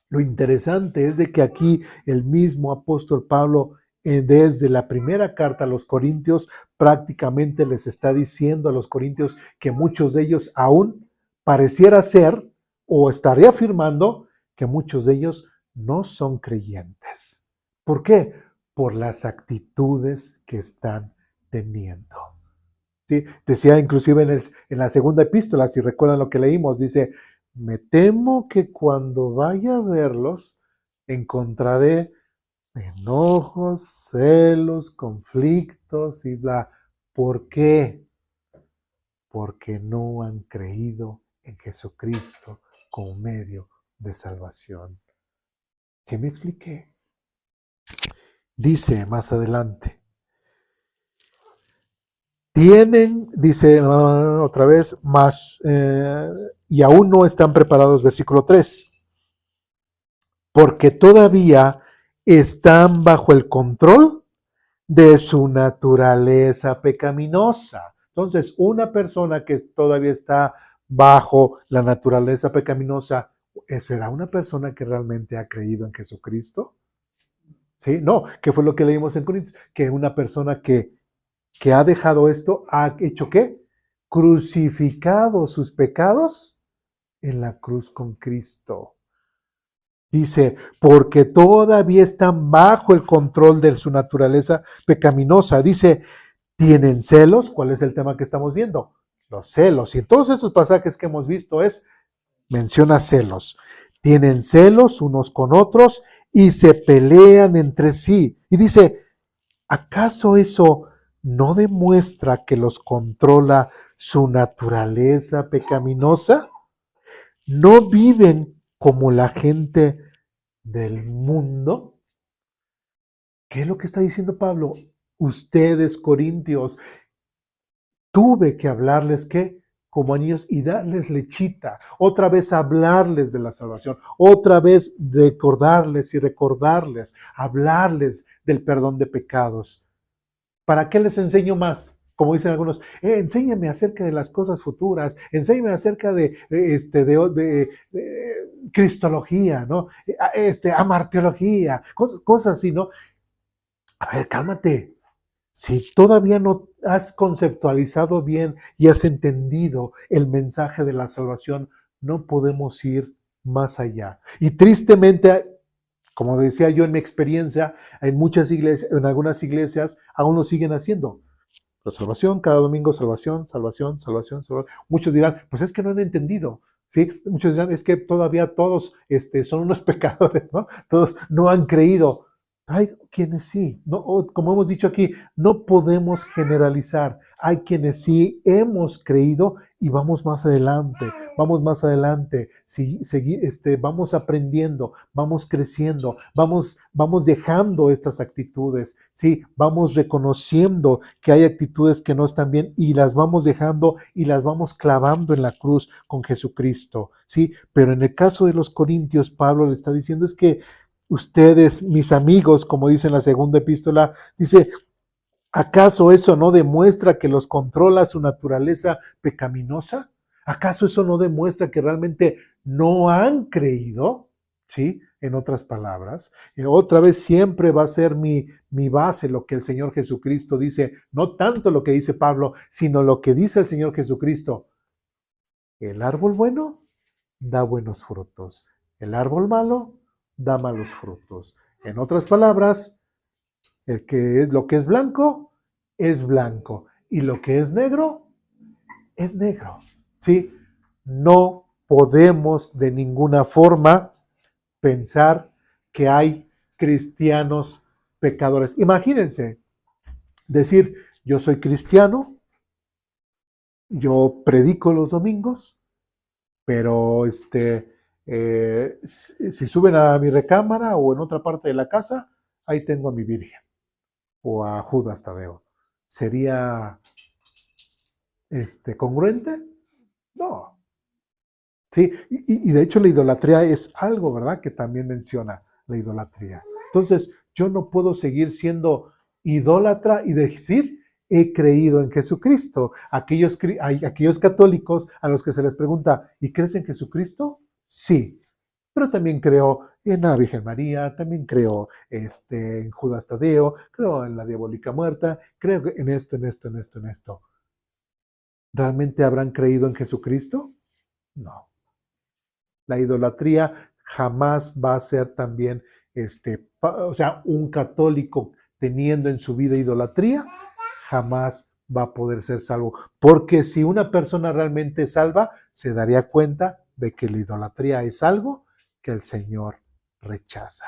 Lo interesante es de que aquí el mismo apóstol Pablo, desde la primera carta a los Corintios, prácticamente les está diciendo a los Corintios que muchos de ellos aún pareciera ser o estaría afirmando que muchos de ellos no son creyentes. ¿Por qué? Por las actitudes que están teniendo. ¿Sí? Decía inclusive en la segunda epístola, si recuerdan lo que leímos, dice, me temo que cuando vaya a verlos encontraré enojos, celos, conflictos y bla. ¿Por qué? Porque no han creído en Jesucristo como medio de salvación. ¿Sí me expliqué? Dice más adelante, tienen, dice otra vez, más, y aún no están preparados, versículo 3, porque todavía están bajo el control de su naturaleza pecaminosa. Entonces, una persona que todavía está bajo la naturaleza pecaminosa, ¿será una persona que realmente ha creído en Jesucristo? ¿Sí? No, que fue lo que leímos en Corintios, que una persona que que ha dejado esto, ha hecho ¿qué? Crucificado sus pecados en la cruz con Cristo. Dice, porque todavía están bajo el control de su naturaleza pecaminosa. Dice, ¿tienen celos? ¿Cuál es el tema que estamos viendo? Los celos. Y en todos estos pasajes que hemos visto menciona celos. Tienen celos unos con otros y se pelean entre sí. Y dice, ¿acaso eso no demuestra que los controla su naturaleza pecaminosa? ¿No viven como la gente del mundo? ¿Qué es lo que está diciendo Pablo? Ustedes, corintios, tuve que hablarles que como a niños y darles lechita, otra vez hablarles de la salvación, otra vez recordarles y recordarles, hablarles del perdón de pecados. ¿Para qué les enseño más? Como dicen algunos, enséñame acerca de las cosas futuras, enséñame acerca de cristología, ¿no? Amarteología, cosas así, ¿no? A ver, cálmate. Si todavía no has conceptualizado bien y has entendido el mensaje de la salvación, no podemos ir más allá. Y tristemente, como decía yo en mi experiencia, en muchas iglesias, en algunas iglesias, aún lo siguen haciendo. La salvación, cada domingo salvación, salvación, salvación, salvación. Muchos dirán, pues es que no han entendido. ¿Sí? Muchos dirán, es que todavía todos son unos pecadores, ¿no? Todos no han creído. Hay quienes sí, ¿no? Como hemos dicho aquí, no podemos generalizar. Hay quienes sí hemos creído y vamos más adelante, sí, vamos aprendiendo, vamos creciendo, vamos dejando estas actitudes, sí, vamos reconociendo que hay actitudes que no están bien y las vamos dejando y las vamos clavando en la cruz con Jesucristo, sí, pero en el caso de los corintios, Pablo le está diciendo es que ustedes, mis amigos, como dice en la segunda epístola, dice, ¿acaso eso no demuestra que los controla su naturaleza pecaminosa? ¿Acaso eso no demuestra que realmente no han creído? ¿Sí? En otras palabras, otra vez siempre va a ser mi base lo que el Señor Jesucristo dice, no tanto lo que dice Pablo, sino lo que dice el Señor Jesucristo. El árbol bueno da buenos frutos, el árbol malo da malos frutos. En otras palabras, lo que es blanco y lo que es negro. ¿Sí? No podemos de ninguna forma pensar que hay cristianos pecadores. Imagínense decir, yo soy cristiano, yo predico los domingos, pero si suben a mi recámara o en otra parte de la casa, ahí tengo a mi Virgen o a Judas Tadeo. ¿Sería congruente? No. Sí, y de hecho la idolatría es algo, ¿verdad? Que también menciona la idolatría. Entonces, yo no puedo seguir siendo idólatra y decir, he creído en Jesucristo. Hay aquellos católicos a los que se les pregunta, ¿y crees en Jesucristo? Sí, pero también creo en la Virgen María, también creo en Judas Tadeo, creo en la diabólica muerta, creo en esto, en esto, en esto, en esto. ¿Realmente habrán creído en Jesucristo? No. La idolatría jamás va a ser también, o sea, un católico teniendo en su vida idolatría, jamás va a poder ser salvo. Porque si una persona realmente es salva, se daría cuenta de que la idolatría es algo que el Señor rechaza.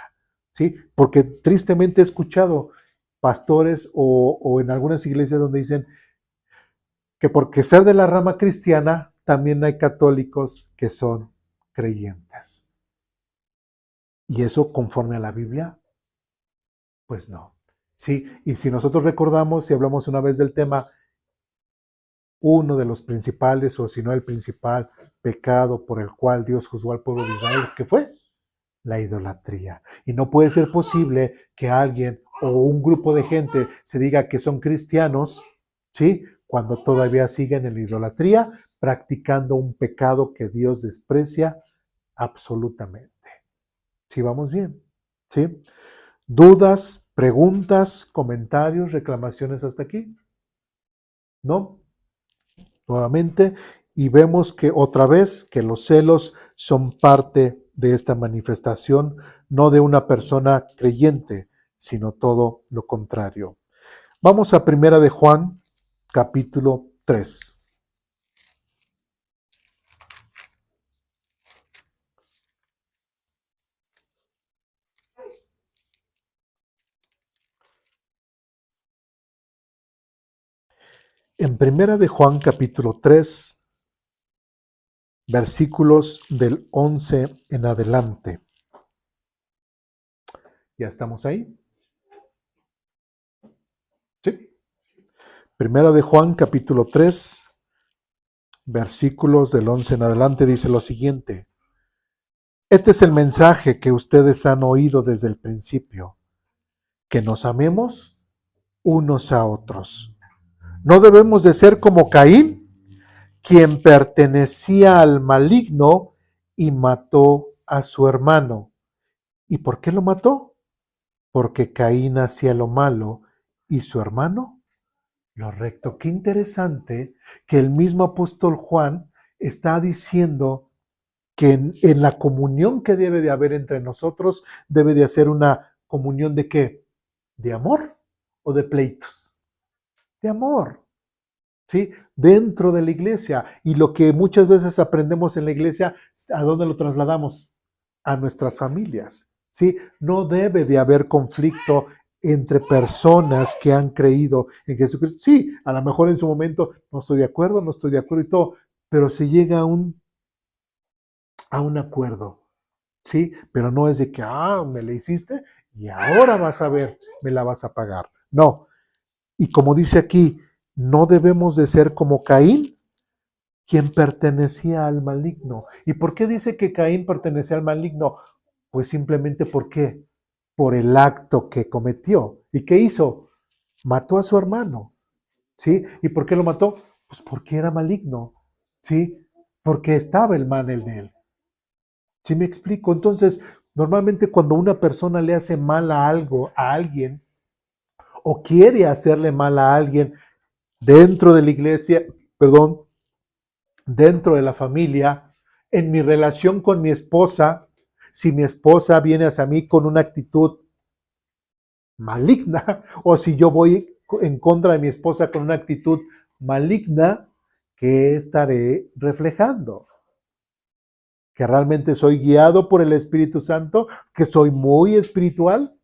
¿Sí? Porque tristemente he escuchado pastores o en algunas iglesias donde dicen que porque ser de la rama cristiana, también hay católicos que son creyentes. ¿Y eso conforme a la Biblia? Pues no. Sí, y si nosotros recordamos, si hablamos una vez del tema, uno de los principales, o si no el principal pecado por el cual Dios juzgó al pueblo de Israel, ¿qué fue? La idolatría. Y no puede ser posible que alguien o un grupo de gente se diga que son cristianos, ¿sí? Cuando todavía siguen en la idolatría, practicando un pecado que Dios desprecia absolutamente. ¿Sí vamos bien? ¿Sí? ¿Dudas, preguntas, comentarios, reclamaciones hasta aquí? ¿no? Nuevamente, y vemos que otra vez que los celos son parte de esta manifestación, no de una persona creyente, sino todo lo contrario. Vamos a Primera de Juan, capítulo 3. En Primera de Juan, capítulo 3, versículos del 11 en adelante. ¿Ya estamos ahí? Sí. Primera de Juan, capítulo 3, versículos del 11 en adelante, dice lo siguiente. Este es el mensaje que ustedes han oído desde el principio, que nos amemos unos a otros. No debemos de ser como Caín, quien pertenecía al maligno y mató a su hermano. ¿Y por qué lo mató? Porque Caín hacía lo malo y su hermano lo recto. Qué interesante que el mismo apóstol Juan está diciendo que en la comunión que debe de haber entre nosotros, debe de hacer una comunión de ¿qué? ¿De amor o de pleitos? De amor, ¿sí? Dentro de la iglesia. Y lo que muchas veces aprendemos en la iglesia, ¿a dónde lo trasladamos? A nuestras familias, ¿sí? No debe de haber conflicto entre personas que han creído en Jesucristo. Sí, a lo mejor en su momento no estoy de acuerdo, no estoy de acuerdo y todo, pero se llega a un acuerdo, ¿sí? Pero no es de que, me la hiciste y ahora vas a ver, me la vas a pagar. No. Y como dice aquí, no debemos de ser como Caín, quien pertenecía al maligno. ¿Y por qué dice que Caín pertenecía al maligno? Pues simplemente ¿por qué? Por el acto que cometió. ¿Y qué hizo? Mató a su hermano, ¿sí? ¿Y por qué lo mató? Pues porque era maligno, ¿sí? Porque estaba el mal en él. ¿Sí me explico? Entonces, normalmente cuando una persona le hace mal a algo, a alguien, o quiere hacerle mal a alguien dentro de la iglesia, perdón, dentro de la familia, en mi relación con mi esposa, si mi esposa viene hacia mí con una actitud maligna, o si yo voy en contra de mi esposa con una actitud maligna, ¿qué estaré reflejando? ¿Que realmente soy guiado por el Espíritu Santo? ¿Que soy muy espiritual?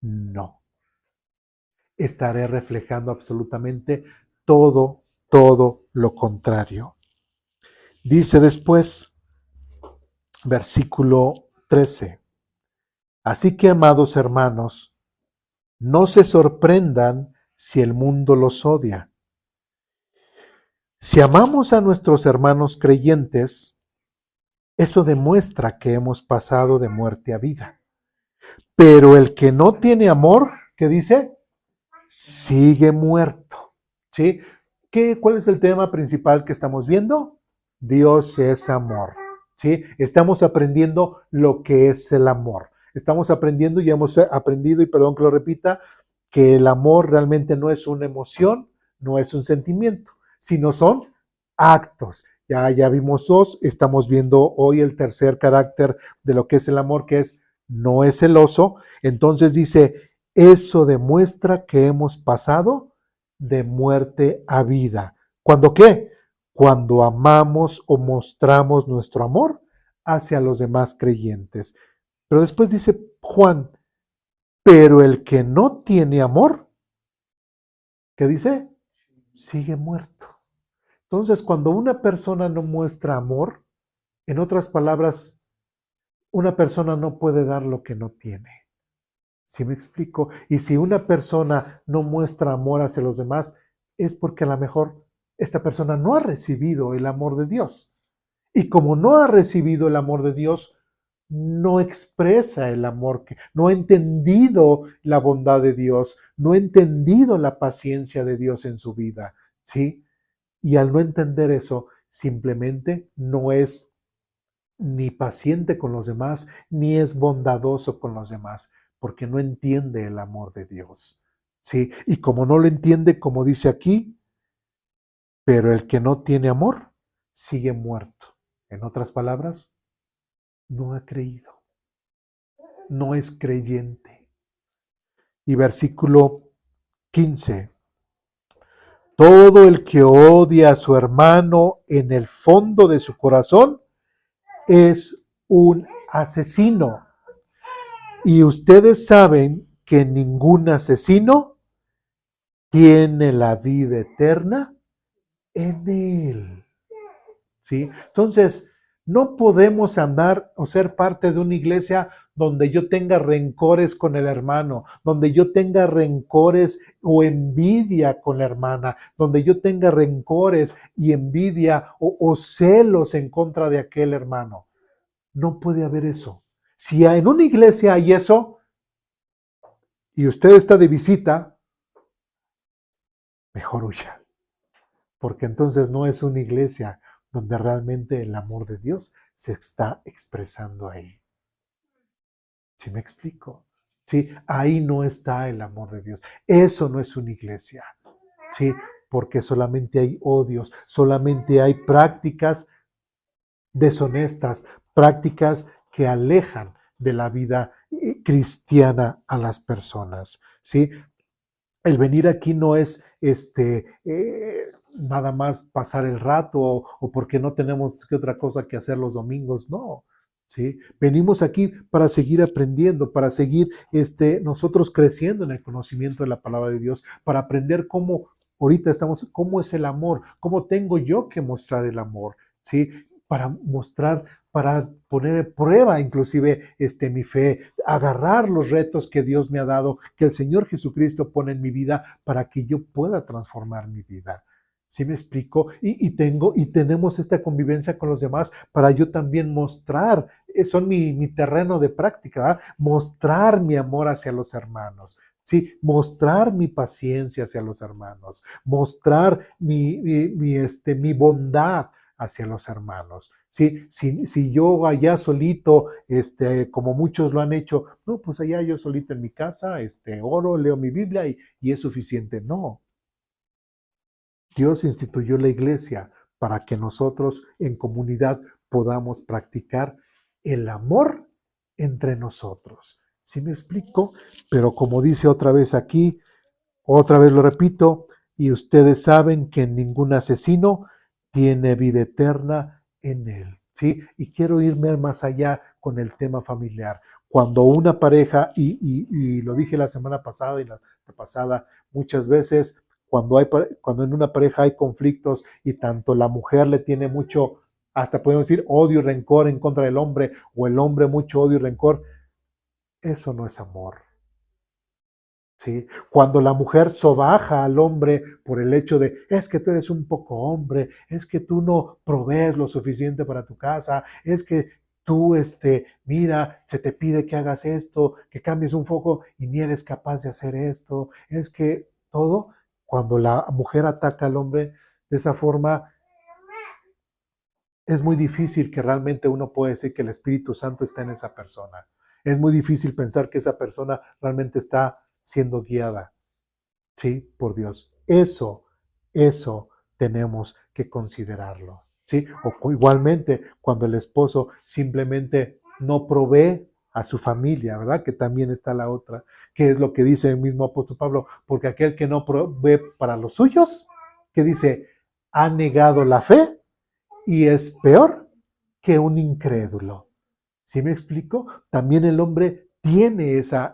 No. Estaré reflejando absolutamente todo lo contrario. Dice después, versículo 13. Así que, amados hermanos, no se sorprendan si el mundo los odia. Si amamos a nuestros hermanos creyentes, eso demuestra que hemos pasado de muerte a vida. Pero el que no tiene amor, ¿qué dice? Sigue muerto. ¿Sí? ¿Cuál es el tema principal que estamos viendo? Dios es amor. ¿Sí? Estamos aprendiendo lo que es el amor. Estamos aprendiendo y hemos aprendido, y perdón que lo repita, que el amor realmente no es una emoción, no es un sentimiento, sino son actos. Ya vimos dos, estamos viendo hoy el tercer carácter de lo que es el amor, que es no es celoso. Entonces dice, eso demuestra que hemos pasado de muerte a vida. ¿Cuándo qué? Cuando amamos o mostramos nuestro amor hacia los demás creyentes. Pero después dice Juan, pero el que no tiene amor, ¿qué dice? Sigue muerto. Entonces, cuando una persona no muestra amor, en otras palabras, una persona no puede dar lo que no tiene. ¿Sí me explico? Y si una persona no muestra amor hacia los demás, es porque a lo mejor esta persona no ha recibido el amor de Dios. Y como no ha recibido el amor de Dios, no expresa el amor, no ha entendido la bondad de Dios, no ha entendido la paciencia de Dios en su vida, ¿sí? Y al no entender eso, simplemente no es ni paciente con los demás, ni es bondadoso con los demás, porque no entiende el amor de Dios, ¿sí? Y como no lo entiende, como dice aquí, pero el que no tiene amor sigue muerto. En otras palabras, no ha creído, no es creyente. Y versículo 15. Todo el que odia a su hermano en el fondo de su corazón es un asesino. Y ustedes saben que ningún asesino tiene la vida eterna en él. ¿Sí? Entonces, no podemos andar o ser parte de una iglesia donde yo tenga rencores con el hermano, donde yo tenga rencores o envidia con la hermana, donde yo tenga rencores y envidia o celos en contra de aquel hermano. No puede haber eso. Si en una iglesia hay eso y usted está de visita, mejor huya, porque entonces no es una iglesia donde realmente el amor de Dios se está expresando ahí. ¿Sí me explico? Sí, ahí no está el amor de Dios. Eso no es una iglesia. Sí, porque solamente hay odios, solamente hay prácticas deshonestas, prácticas que alejan de la vida cristiana a las personas. ¿Sí? El venir aquí no es nada más pasar el rato o porque no tenemos que otra cosa que hacer los domingos, no. ¿Sí? Venimos aquí para seguir aprendiendo, para seguir nosotros creciendo en el conocimiento de la palabra de Dios, para aprender cómo ahorita estamos, cómo es el amor, cómo tengo yo que mostrar el amor, ¿sí? Para mostrar, para poner en prueba inclusive mi fe, agarrar los retos que Dios me ha dado, que el Señor Jesucristo pone en mi vida para que yo pueda transformar mi vida. ¿Sí me explico? Y tenemos esta convivencia con los demás para yo también mostrar, son mi terreno de práctica, ¿verdad? Mostrar mi amor hacia los hermanos. Sí, mostrar mi paciencia hacia los hermanos, mostrar mi bondad hacia los hermanos. ¿Sí? Si yo allá solito, como muchos lo han hecho, no, pues allá yo solito en mi casa, oro, leo mi Biblia y es suficiente. No. Dios instituyó la iglesia para que nosotros en comunidad podamos practicar el amor entre nosotros. ¿Sí me explico? Pero como dice otra vez aquí, otra vez lo repito, y ustedes saben que ningún asesino tiene vida eterna en él. ¿Sí? Y quiero irme más allá con el tema familiar. Cuando una pareja, y lo dije la semana pasada y la pasada, muchas veces cuando en una pareja hay conflictos y tanto la mujer le tiene mucho, hasta podemos decir odio y rencor en contra del hombre, o el hombre mucho odio y rencor, eso no es amor. ¿Sí? Cuando la mujer sobaja al hombre por el hecho de, es que tú eres un poco hombre, es que tú no provees lo suficiente para tu casa, es que tú, mira, se te pide que hagas esto, que cambies un foco y ni eres capaz de hacer esto, es que todo, cuando la mujer ataca al hombre de esa forma, es muy difícil que realmente uno pueda decir que el Espíritu Santo está en esa persona. Es muy difícil pensar que esa persona realmente está siendo guiada, ¿sí? Por Dios. Eso tenemos que considerarlo, ¿sí? O igualmente cuando el esposo simplemente no provee a su familia, ¿verdad? Que también está la otra, que es lo que dice el mismo apóstol Pablo, porque aquel que no provee para los suyos, que dice, ha negado la fe y es peor que un incrédulo. ¿Sí me explico? También el hombre tiene ese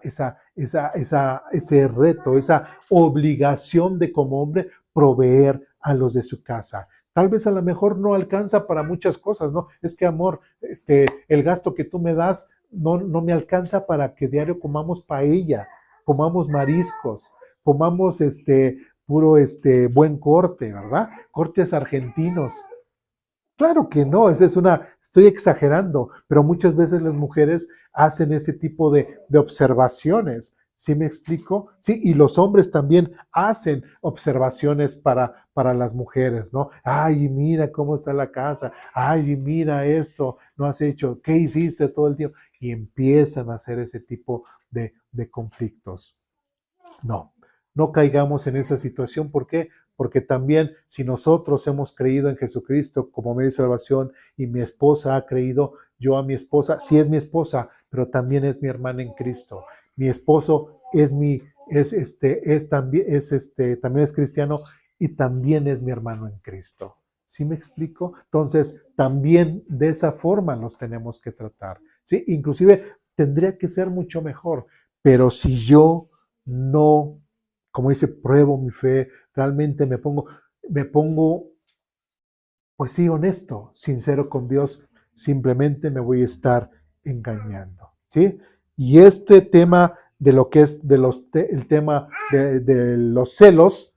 reto, esa obligación de como hombre proveer a los de su casa. Tal vez a lo mejor no alcanza para muchas cosas, ¿no? Es que amor, el gasto que tú me das no me alcanza para que diario comamos paella, comamos mariscos, comamos puro buen corte, ¿verdad? Cortes argentinos. Claro que no, estoy exagerando, pero muchas veces las mujeres hacen ese tipo de observaciones. ¿Sí me explico? Sí, y los hombres también hacen observaciones para las mujeres, ¿no? Ay, mira cómo está la casa. Ay, mira esto, no has hecho, ¿qué hiciste todo el tiempo? Y empiezan a hacer ese tipo de conflictos. No caigamos en esa situación. ¿Por qué? Porque también si nosotros hemos creído en Jesucristo como medio de salvación y mi esposa ha creído, yo a mi esposa, sí es mi esposa, pero también es mi hermana en Cristo. Mi esposo también es cristiano y también es mi hermano en Cristo. ¿Sí me explico? Entonces, también de esa forma los tenemos que tratar. ¿Sí? Inclusive tendría que ser mucho mejor, pero si yo no, como dice, pruebo mi fe, realmente me pongo, pues sí, honesto, sincero con Dios, simplemente me voy a estar engañando, ¿sí? Y este tema de lo que es el tema de los celos,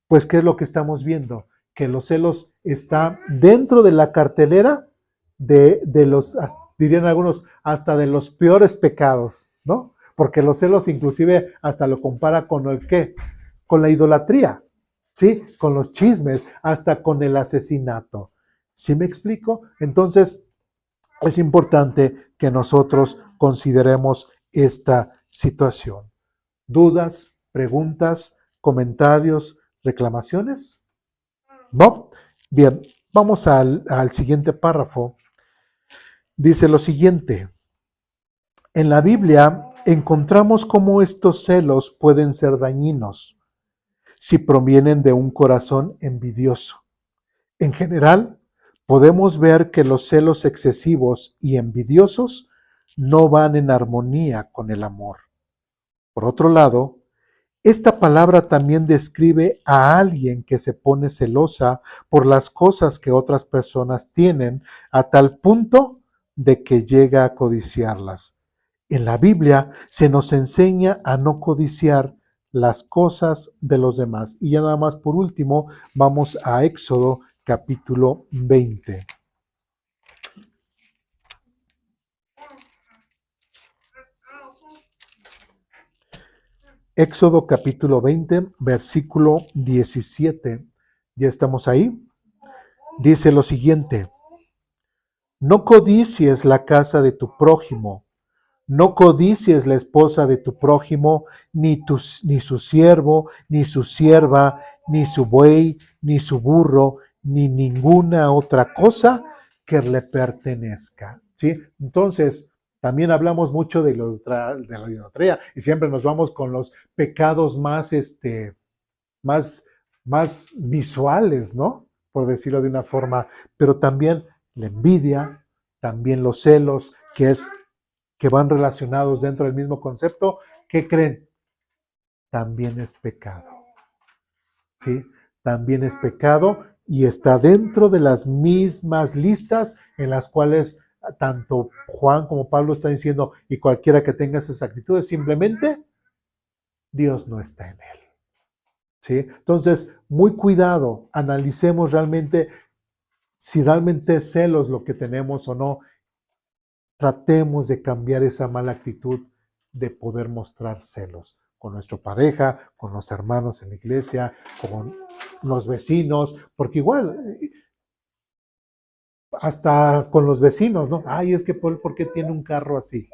pues ¿qué es lo que estamos viendo? Que los celos está dentro de la cartelera de los, dirían algunos, hasta de los peores pecados, ¿no? Porque los celos inclusive hasta lo compara con el qué, con la idolatría, ¿sí? Con los chismes, hasta con el asesinato. ¿Sí me explico? Entonces, es importante que nosotros consideremos esta situación. ¿Dudas, preguntas, comentarios, reclamaciones? ¿No? Bien, vamos al siguiente párrafo. Dice lo siguiente. En la Biblia encontramos cómo estos celos pueden ser dañinos si provienen de un corazón envidioso. En general, podemos ver que los celos excesivos y envidiosos no van en armonía con el amor. Por otro lado, esta palabra también describe a alguien que se pone celosa por las cosas que otras personas tienen a tal punto de que llega a codiciarlas. En la Biblia se nos enseña a no codiciar las cosas de los demás. Y ya nada más por último, vamos a Éxodo capítulo 20. Éxodo capítulo 20, versículo 17. Ya estamos ahí. Dice lo siguiente: no codicies la casa de tu prójimo, no codicies la esposa de tu prójimo, ni su siervo, ni su sierva, ni su buey, ni su burro, ni ninguna otra cosa que le pertenezca. ¿Sí? Entonces, también hablamos mucho de la idolatría y siempre nos vamos con los pecados más, más visuales, ¿no? Por decirlo de una forma, pero también la envidia, también los celos, que van relacionados dentro del mismo concepto. ¿Qué creen? También es pecado, ¿sí? También es pecado y está dentro de las mismas listas en las cuales tanto Juan como Pablo están diciendo, y cualquiera que tenga esas actitudes, simplemente Dios no está en él. ¿Sí? Entonces, muy cuidado, analicemos realmente si realmente es celos lo que tenemos o no. Tratemos de cambiar esa mala actitud de poder mostrar celos con nuestra pareja, con los hermanos en la iglesia, con los vecinos, porque igual, hasta con los vecinos, ¿no? Ay, es que ¿por qué tiene un carro así?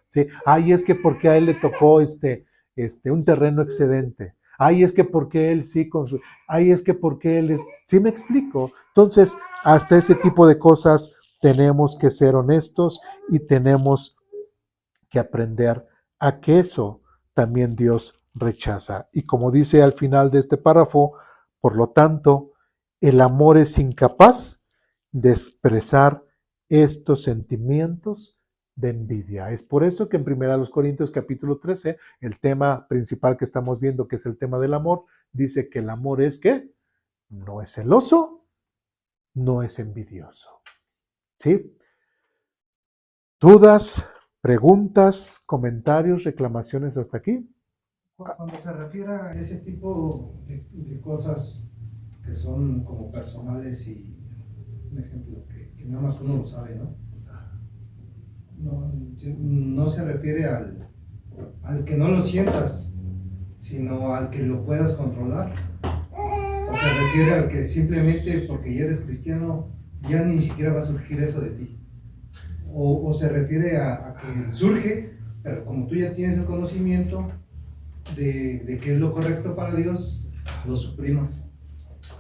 ¿Sí? Ay, es que porque a él le tocó un terreno excedente. Ay, es que porque él sí con su... Ay, es que porque él es... ¿Sí me explico? Entonces, hasta ese tipo de cosas tenemos que ser honestos y tenemos que aprender a que eso también Dios rechaza. Y como dice al final de este párrafo, por lo tanto, el amor es incapaz de expresar estos sentimientos de envidia. Es por eso que en 1 Corintios capítulo 13, el tema principal que estamos viendo, que es el tema del amor, dice que el amor es ¿qué? No es celoso, no es envidioso. ¿Sí? ¿Dudas, preguntas, comentarios, reclamaciones hasta aquí? Cuando se refiere a ese tipo de cosas que son como personales y un ejemplo que nada más uno lo sabe, ¿no? No se refiere al que no lo sientas, sino al que lo puedas controlar. O se refiere al que simplemente porque ya eres cristiano ya ni siquiera va a surgir eso de ti. O se refiere a que surge, pero como tú ya tienes el conocimiento de qué es lo correcto para Dios, lo suprimas.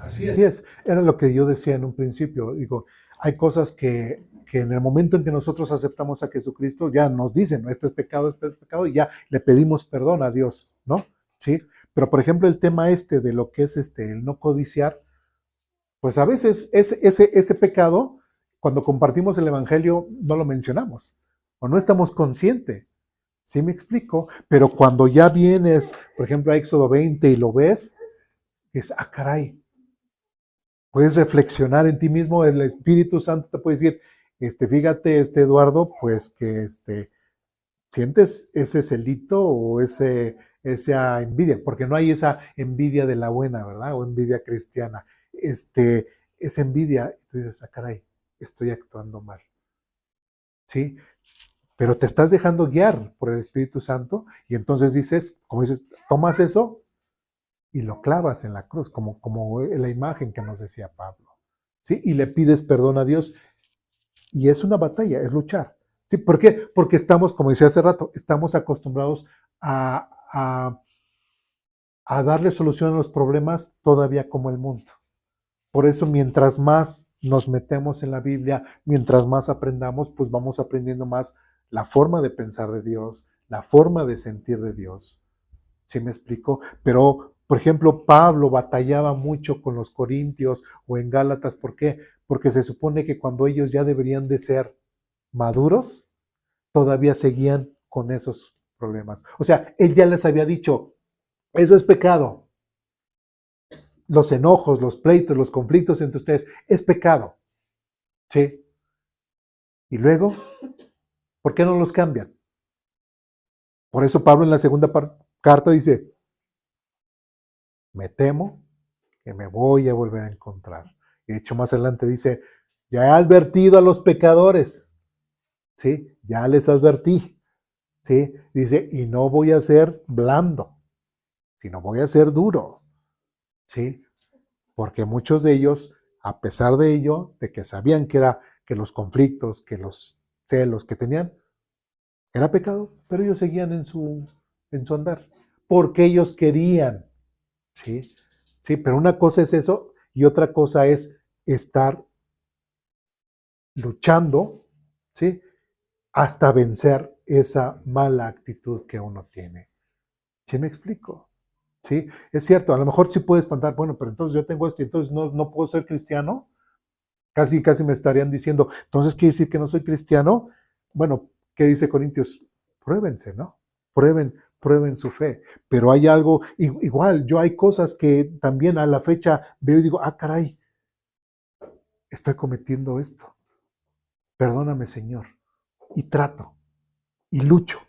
Así es. Así es, era lo que yo decía en un principio. Digo, hay cosas que en el momento en que nosotros aceptamos a Jesucristo, ya nos dicen, ¿no? Esto es pecado, y ya le pedimos perdón a Dios, ¿no? Sí, pero por ejemplo, el tema de lo que es el no codiciar, pues a veces ese pecado, cuando compartimos el Evangelio, no lo mencionamos o no estamos conscientes. ¿Sí me explico? Pero cuando ya vienes, por ejemplo, a Éxodo 20 y lo ves, es, ah, caray, puedes reflexionar en ti mismo, el Espíritu Santo te puede decir, fíjate, Eduardo, pues que sientes ese celito o esa envidia, porque no hay esa envidia de la buena, ¿verdad? O envidia cristiana. Esa envidia, y tú dices, ah, caray, estoy actuando mal, ¿sí? Pero te estás dejando guiar por el Espíritu Santo y entonces dices, como dices, tomas eso y lo clavas en la cruz, como la imagen que nos decía Pablo, ¿sí? Y le pides perdón a Dios y es una batalla, es luchar, ¿sí? ¿Por qué? Porque estamos, como decía hace rato, estamos acostumbrados a, a, a darle solución a los problemas todavía como el mundo. Por eso, mientras más nos metemos en la Biblia, mientras más aprendamos, pues vamos aprendiendo más la forma de pensar de Dios, la forma de sentir de Dios. ¿Sí me explico? Pero, por ejemplo, Pablo batallaba mucho con los corintios o en Gálatas. ¿Por qué? Porque se supone que cuando ellos ya deberían de ser maduros, todavía seguían con esos problemas. O sea, él ya les había dicho, eso es pecado. Los enojos, los pleitos, los conflictos entre ustedes, es pecado. ¿Sí? Y luego, ¿por qué no los cambian? Por eso Pablo en la segunda carta dice, me temo que me voy a volver a encontrar. Y de hecho, más adelante dice, ya he advertido a los pecadores, ¿sí? Ya les advertí, ¿sí? Dice, y no voy a ser blando, sino voy a ser duro, ¿sí? Porque muchos de ellos, a pesar de ello, de que sabían que los conflictos, que los celos que tenían, era pecado, pero ellos seguían en su andar, porque ellos querían, ¿sí? Sí, pero una cosa es eso y otra cosa es estar luchando, ¿sí? Hasta vencer esa mala actitud que uno tiene. ¿Sí me explico? Sí, es cierto, a lo mejor sí puede espantar, bueno, pero entonces yo tengo esto y entonces no puedo ser cristiano. Casi me estarían diciendo, entonces quiere decir que no soy cristiano. Bueno, ¿qué dice Corintios? Pruébense, ¿no? Prueben su fe. Pero hay algo, igual, yo hay cosas que también a la fecha veo y digo, ah, caray, estoy cometiendo esto. Perdóname, Señor. Y trato, y lucho.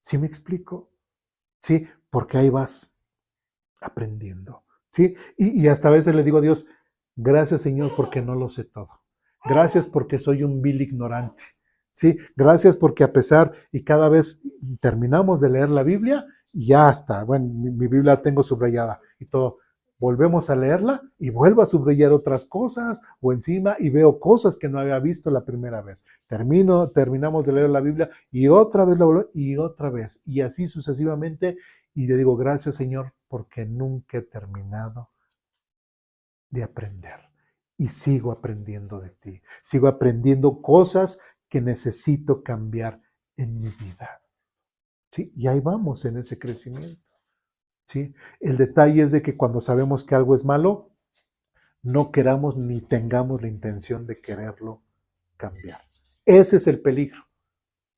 ¿Sí me explico? Sí, porque ahí vas aprendiendo. ¿Sí? Y hasta a veces le digo a Dios, gracias, Señor, porque no lo sé todo. Gracias porque soy un vil ignorante. Sí, gracias porque a pesar y cada vez terminamos de leer la Biblia y ya está. Bueno, mi Biblia la tengo subrayada y todo. Volvemos a leerla y vuelvo a subrayar otras cosas o encima y veo cosas que no había visto la primera vez. Terminamos de leer la Biblia y otra vez la vuelvo y otra vez y así sucesivamente y le digo gracias Señor porque nunca he terminado de aprender y sigo aprendiendo de ti. Sigo aprendiendo cosas que necesito cambiar en mi vida. ¿Sí? Y ahí vamos en ese crecimiento. ¿Sí? El detalle es de que cuando sabemos que algo es malo, no queramos ni tengamos la intención de quererlo cambiar. Ese es el peligro.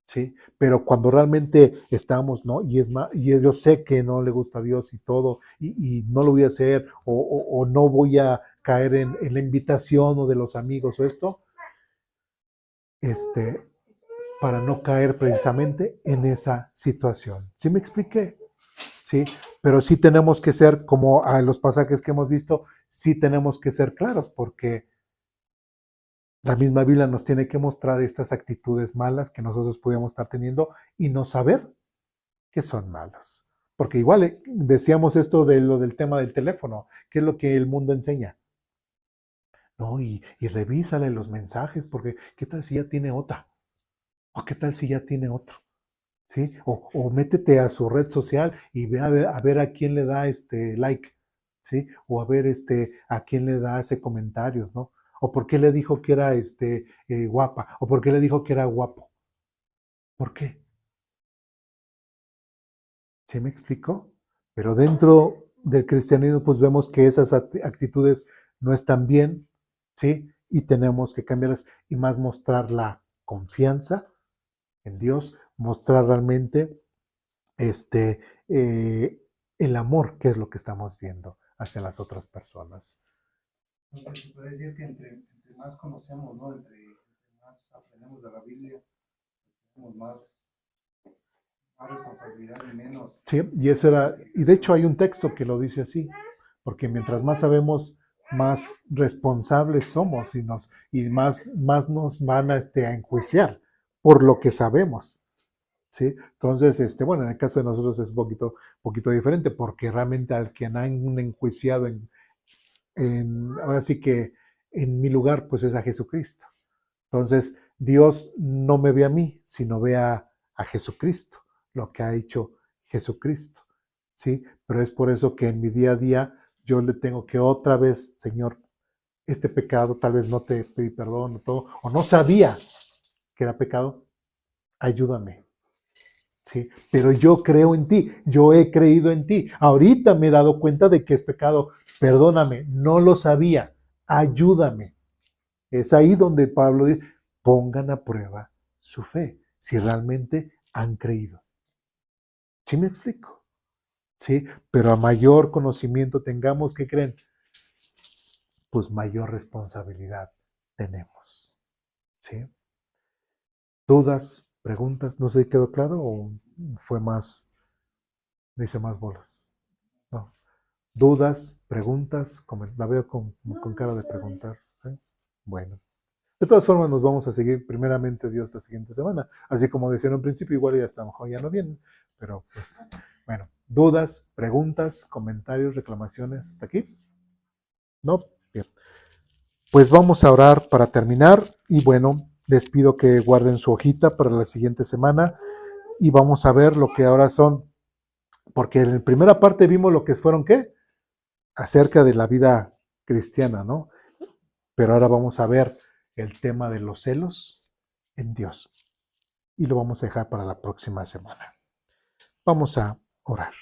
¿Sí? Pero cuando realmente estamos, ¿no? Yo sé que no le gusta a Dios y todo, y no lo voy a hacer, o no voy a caer en la invitación o de los amigos o esto, para no caer precisamente en esa situación. ¿Sí me expliqué? Sí, pero sí tenemos que ser, como a los pasajes que hemos visto, sí tenemos que ser claros, porque la misma Biblia nos tiene que mostrar estas actitudes malas que nosotros podemos estar teniendo y no saber que son malos. Porque igual decíamos esto de lo del tema del teléfono, que es lo que el mundo enseña. No, y revísale los mensajes, porque ¿qué tal si ya tiene otra? ¿O qué tal si ya tiene otro? ¿Sí? O métete a su red social y ve a ver a quién le da like. ¿sí? O a ver, a quién le da ese comentarios, ¿no? O por qué le dijo que era, guapa, o por qué le dijo que era guapo. ¿Por qué? ¿Sí me explico? Pero dentro del cristianismo, pues vemos que esas actitudes no están bien, ¿sí? Y tenemos que cambiarlas y más mostrar la confianza en Dios, mostrar realmente este, eh, el amor, que es lo que estamos viendo hacia las otras personas. Entonces, se puede decir que entre más conocemos, ¿no? Entre más aprendemos de la Biblia, tenemos más responsabilidad y menos. Sí, y eso era, y de hecho hay un texto que lo dice así, porque mientras más sabemos, más responsables somos y más nos van a enjuiciar por lo que sabemos. ¿Sí? Entonces, bueno, en el caso de nosotros es un poquito diferente, porque realmente al que han enjuiciado ahora sí que en mi lugar, pues es a Jesucristo. Entonces, Dios no me ve a mí, sino ve a Jesucristo, lo que ha hecho Jesucristo, ¿sí? Pero es por eso que en mi día a día yo le tengo que otra vez, Señor, este pecado, tal vez no te pedí perdón o todo, o no sabía que era pecado, ayúdame, ¿sí? Pero yo creo en ti, yo he creído en ti. Ahorita me he dado cuenta de que es pecado, perdóname, no lo sabía, ayúdame. Es ahí donde Pablo dice, pongan a prueba su fe, si realmente han creído. ¿Sí me explico? ¿Sí? Pero a mayor conocimiento tengamos, ¿qué creen? Pues mayor responsabilidad tenemos. ¿Sí? ¿Dudas, preguntas? ¿No sé si quedó claro o fue más, dice más bolas? No. ¿Dudas, preguntas? La veo con cara de preguntar. ¿Sí? Bueno. De todas formas, nos vamos a seguir primeramente Dios la siguiente semana. Así como decía en un principio, igual ya hasta a lo mejor ya no vienen. Pero pues, bueno, dudas, preguntas, comentarios, reclamaciones, ¿hasta aquí? ¿No? Bien. Pues vamos a orar para terminar y bueno, les pido que guarden su hojita para la siguiente semana y vamos a ver lo que ahora son, porque en la primera parte vimos lo que fueron, ¿qué? Acerca de la vida cristiana, ¿no? Pero ahora vamos a ver el tema de los celos en Dios y lo vamos a dejar para la próxima semana. Vamos a orar.